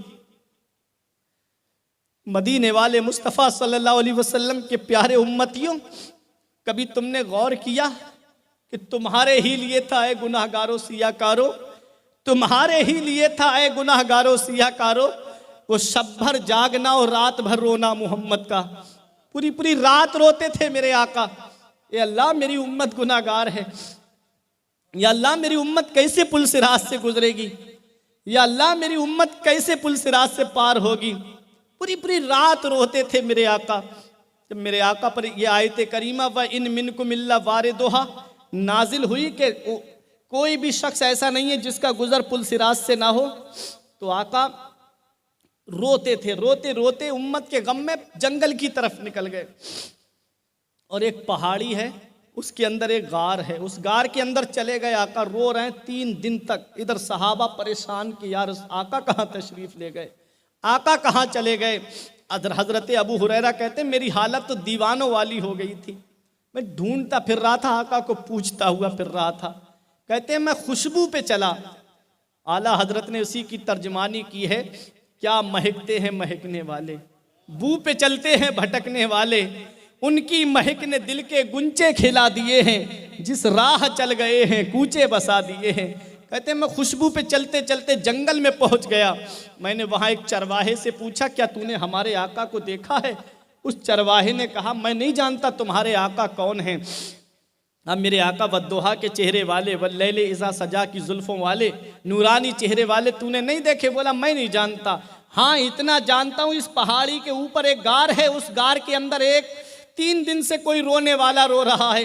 S1: मदीने वाले मुस्तफ़ा सल्लल्लाहु अलैहि वसल्लम के प्यारे उम्मतियों, कभी तुमने गौर किया कि तुम्हारे ही लिए था ए गुनाहगारों सियाकारो, तुम्हारे ही लिए था ए गुनाहगारों सियाकारो, वो शब भर जागना और रात भर रोना मोहम्मद का। पूरी पूरी रात रोते थे मेरे आका, या अल्लाह मेरी उम्मत गुनाहगार है, या अल्लाह मेरी उम्मत कैसे पुल सिरात से गुजरेगी, या अल्लाह मेरी उम्मत कैसे पुल सिरात से पार होगी। पूरी पूरी रात रोते थे मेरे आका। जब मेरे आका पर यह आयत करीमा व इन मिनकुम इल्ला वारिदुहा नाजिल हुई कि कोई भी शख्स ऐसा नहीं है जिसका गुजर पुल सिरात से ना हो, तो आका रोते थे, रोते रोते उम्मत के गम में जंगल की तरफ निकल गए। और एक पहाड़ी है, उसके अंदर एक गार है, उस गार के अंदर चले गए। आका रो रहे हैं 3 दिन तक। इधर सहाबा परेशान कि यार आका कहाँ तशरीफ ले गए, आका कहाँ चले गए। हजरत अबू हुरैरा कहते मेरी हालत तो दीवानों वाली हो गई थी, मैं ढूंढता फिर रहा था, आका को पूछता हुआ फिर रहा था। कहते मैं खुशबू पे चला। आला हजरत ने उसी की तर्जमानी की है, क्या महकते हैं महकने वाले, बू पे चलते हैं भटकने वाले, उनकी महक ने दिल के गुंचे खिला दिए हैं, जिस राह चल गए हैं कूचे बसा दिए हैं। कहते मैं खुशबू पे चलते चलते जंगल में पहुंच गया। मैंने वहां एक चरवाहे से पूछा, क्या तूने हमारे आका को देखा है? उस चरवाहे ने कहा, मैं नहीं जानता तुम्हारे आका कौन हैं। अब मेरे आका वद्दोहा के चेहरे वाले, वल्लैले इज़ा सजा की जुल्फों वाले, नूरानी चेहरे वाले तूने नहीं देखे? बोला मैं नहीं जानता। हाँ इतना जानता हूँ, इस पहाड़ी के ऊपर एक गार है, उस गार के अंदर एक 3 दिन से कोई रोने वाला रो रहा है।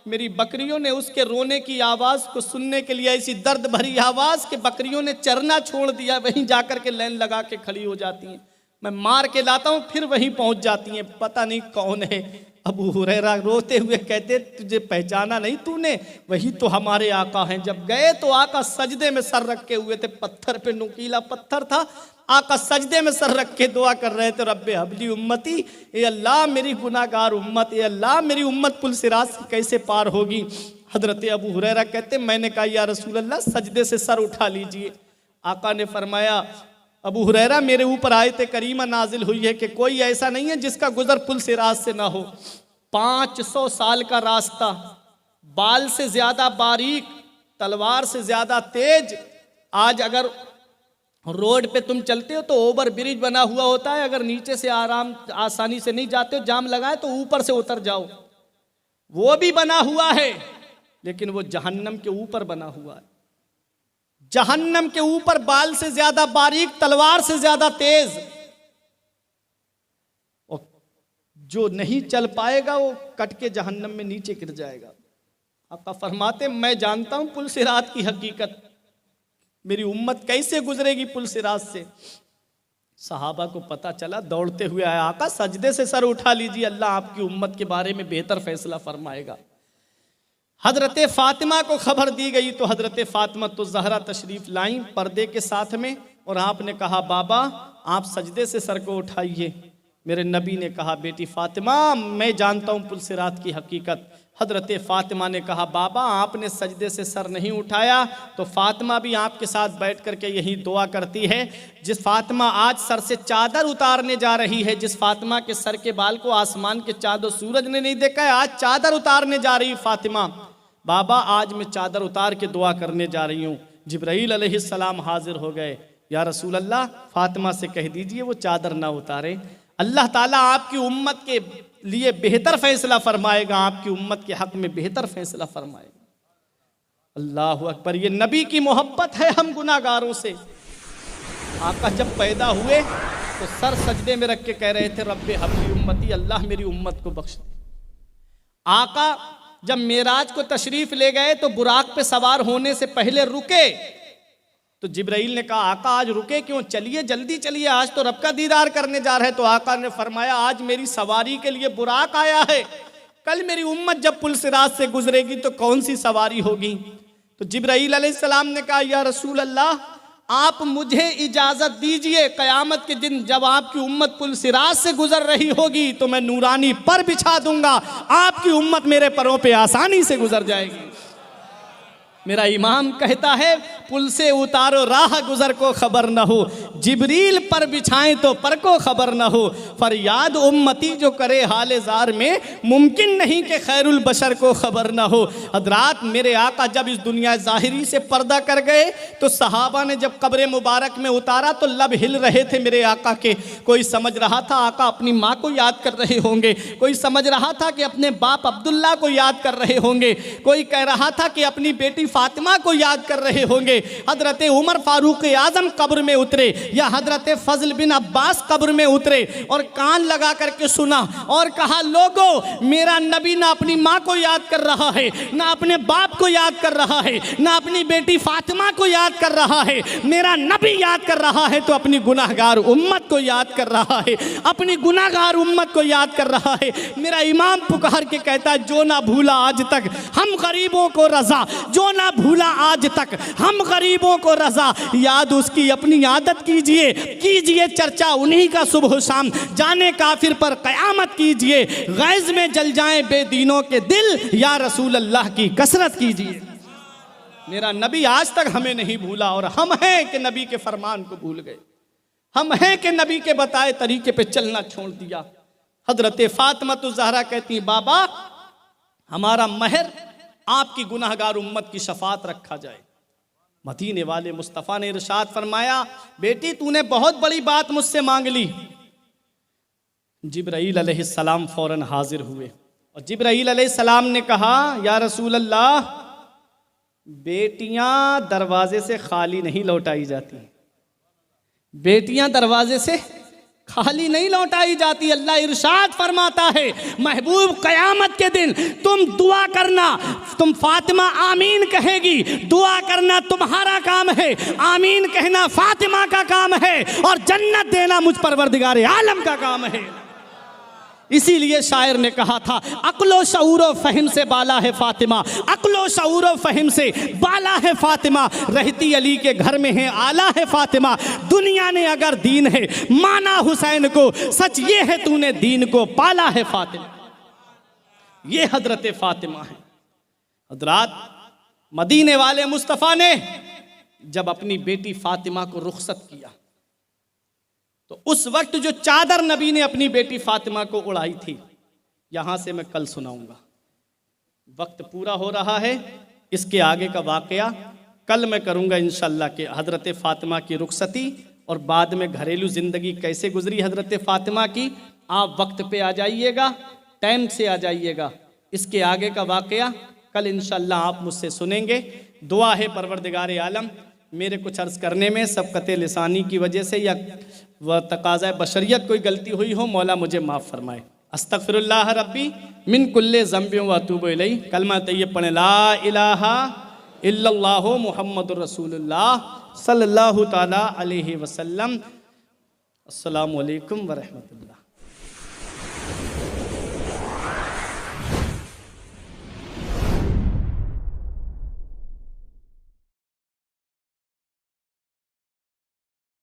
S1: मेरी बकरियों ने उसके रोने की आवाज़ को सुनने के लिए ऐसी दर्द भरी आवाज़ कि बकरियों ने चरना छोड़ दिया, वहीं जाकर के लाइन लगा के खड़ी हो जाती हैं। मैं मार के लाता हूँ फिर वहीं पहुँच जाती हैं। पता नहीं कौन है। अबू हुरैरा रोते हुए कहते, तुझे पहचाना नहीं तूने? वही तो हमारे आका हैं। जब गए तो आका सजदे में सर रखे हुए थे, पत्थर पे नुकीला पत्थर था। आका सजदे में सर रख के दुआ कर रहे थे, रब्बे हबली उम्मती, ए अल्लाह मेरी गुनाहगार उम्मत, ए अल्लाह मेरी उम्मत पुल सिरात कैसे पार होगी। हजरत अबू हुरैरा कहते, मैंने कहा या रसूल अल्लाह सजदे से सर उठा लीजिए। आका ने फरमाया, अबू हुरैरा मेरे ऊपर आयत करीमा नाजिल हुई है कि कोई ऐसा नहीं है जिसका गुजर पुल सिरात से ना हो। 500 साल का रास्ता, बाल से ज्यादा बारीक, तलवार से ज्यादा तेज। आज अगर रोड पे तुम चलते हो तो ओवर ब्रिज बना हुआ होता है, अगर नीचे से आसानी से नहीं जाते हो, जाम लगाए तो ऊपर से उतर जाओ, वो भी बना हुआ है, लेकिन वो जहन्नम के ऊपर बना हुआ है। जहन्नम के ऊपर बाल से ज्यादा बारीक, तलवार से ज्यादा तेज। और जो नहीं चल पाएगा वो कट के जहन्नम में नीचे गिर जाएगा। आका फरमाते, मैं जानता हूं पुल सिरात की हकीकत, मेरी उम्मत कैसे गुजरेगी पुल सिरात से। सहाबा को पता चला, दौड़ते हुए आया, आका सजदे से सर उठा लीजिए, अल्लाह आपकी उम्मत के बारे में बेहतर फैसला फरमाएगा। हजरत फातिमा को खबर दी गई तो हजरत फातिमा तो ज़हरा तशरीफ लाई पर्दे के साथ में, और आपने कहा बाबा आप सजदे से सर को उठाइए। मेरे नबी ने कहा, बेटी फातिमा मैं जानता हूँ पुल सिरात की हकीकत। हजरत फातिमा ने कहा, बाबा आपने सजदे से सर नहीं उठाया तो फातिमा भी आपके साथ बैठ करके यही दुआ करती है। जिस फातिमा आज सर से चादर उतारने जा रही है, जिस फातिमा के सर के बाल को आसमान के चाँद और सूरज ने नहीं देखा है, आज चादर उतारने जा रही फातिमा, बाबा आज मैं चादर उतार के दुआ करने जा रही हूँ। जिब्राईल अलैहिस्सलाम हाजिर हो गए, या रसूल अल्लाह फातिमा से कह दीजिए वो चादर ना उतारे, अल्लाह ताला आपकी उम्मत के लिए बेहतर फैसला फरमाएगा, आपकी उम्मत के हक में बेहतर फैसला फरमाएगा। अल्लाह अकबर, ये नबी की मोहब्बत है हम गुनाहगारों से। आका जब पैदा हुए तो सर सजदे में रख के कह रहे थे, रब्बे हबली उम्मती, अल्लाह मेरी उम्मत को बख्श दे। आका जब मेराज को तशरीफ ले गए तो बुराक पे सवार होने से पहले रुके तो जिब्राईल ने कहा, आका आज रुके क्यों, चलिए जल्दी चलिए, आज तो रब का दीदार करने जा रहे हैं। तो आका ने फरमाया, आज मेरी सवारी के लिए बुराक आया है, कल मेरी उम्मत जब पुल सिरात से गुजरेगी तो कौन सी सवारी होगी। तो जिब्राईल अलैहिस्सलाम ने कहा, या रसूल अल्लाह आप मुझे इजाजत दीजिए, क़यामत के दिन जब आपकी उम्मत पुल सिरात से गुजर रही होगी तो मैं नूरानी पर बिछा दूंगा, आपकी उम्मत मेरे परों पे आसानी से गुजर जाएगी। मेरा इमाम कहता है, पुल से उतारो राह गुजर को खबर न हो, जिब्रील पर बिछाएं तो पर को खबर न हो, फरियाद उम्मती जो करे हाले जार में, मुमकिन नहीं कि खैरुल बशर को खबर न हो। हजरात मेरे आका जब इस दुनिया ज़ाहिरी से पर्दा कर गए तो सहाबा ने जब कब्र मुबारक में उतारा तो लब हिल रहे थे मेरे आका के। कोई समझ रहा था आका अपनी माँ को याद कर रहे होंगे, कोई समझ रहा था कि अपने बाप अब्दुल्ला को याद कर रहे होंगे, कोई कह रहा था कि अपनी बेटी फातिमा को याद कर रहे होंगे। हजरत उमर फारूक आजम कब्र में उतरे या हजरत फजल बिन अब्बास कब्र में उतरे और कान लगा करके सुना और कहा, लोगों मेरा नबी ना अपनी माँ को याद कर रहा है, ना अपने बाप को याद कर रहा है, ना अपनी बेटी फातिमा को याद कर रहा है, मेरा नबी याद कर रहा है तो अपनी गुनाहगार उम्मत को याद कर रहा है, अपनी गुनाहगार उम्मत को याद कर रहा है। मेरा इमाम पुकार के कहता है, जो ना भूला आज तक हम गरीबों को रजा, जो ना भूला आज तक हम गरीबों को रजा, याद उसकी अपनी आदत कीजिए, कीजिए चर्चा उन्हीं का सुबह शाम, जाने काफिर पर कयामत कीजिए, गैज में जल जाएं बेदीनों के दिल, या रसूल अल्लाह की कसरत कीजिए। मेरा नबी आज तक हमें नहीं भूला और हम हैं कि नबी के फरमान को भूल गए, हम हैं कि नबी के बताए तरीके पे चलना छोड़ दिया। हजरत फातिमा तो ज़हरा कहती, बाबा हमारा महर आपकी गुनाहगार उम्मत की शफात रखा जाए। मदीने वाले मुस्तफ़ा ने इरशाद फरमाया, बेटी तूने बहुत बड़ी बात मुझसे मांग ली। जिब्राईल अलैहिस्सलाम फौरन हाजिर हुए और जिब्राईल अलैहिस्सलाम ने कहा, या रसूल अल्लाह बेटियां दरवाजे से खाली नहीं लौटाई जाती, बेटियां दरवाजे से खाली नहीं लौटाई जाती। अल्लाह इरशाद फरमाता है, महबूब क़यामत के दिन तुम दुआ करना, तुम फातिमा आमीन कहेगी, दुआ करना तुम्हारा काम है, आमीन कहना फातिमा का काम है, और जन्नत देना मुझ परवरदिगार आलम का काम है। इसीलिए शायर ने कहा था, अक्लो शऊर फ़हिम से बाला है फातिमा, अक्लो शऊर फ़हिम से बाला है फातिमा, रहती अली के घर में है आला है फातिमा। दुनिया ने अगर दीन है माना हुसैन को, सच ये है तूने दीन को पाला है फातिमा। ये हजरत फातिमा है। हजरात, मदीने वाले मुस्तफ़ा ने जब अपनी बेटी फातिमा को रुखसत किया तो उस वक्त जो चादर नबी ने अपनी बेटी फातिमा को उड़ाई थी, यहां से मैं कल सुनाऊंगा। वक्त पूरा हो रहा है, इसके आगे का वाकया कल मैं करूंगा इंशाअल्लाह कि हजरत फातिमा की रुखसती और बाद में घरेलू जिंदगी कैसे गुजरी हजरत फातिमा की। आप वक्त पे आ जाइएगा, टाइम से आ जाइएगा। इसके आगे का वाकया कल इंशाअल्लाह आप मुझसे सुनेंगे। दुआ है परवरदिगार आलम मेरे कुछ अर्ज़ करने में सबक़त लिसानी की वजह से या व तकाज़ा बशरियत कोई गलती हुई हो, मौला मुझे माफ़ फरमाए। अस्तग़फिरुल्लाह रब्बी मिन कुल्ले ज़ंबिन व अतूबु इलैह। कलमा तय्यब पढ़ें, ला इलाहा इल्लल्लाहु मुहम्मदुर रसूलुल्लाह सल्लल्लाहु ताला अलैहि वसल्लम। अस्सलामु अलैकुम व रहमतुल्लाह।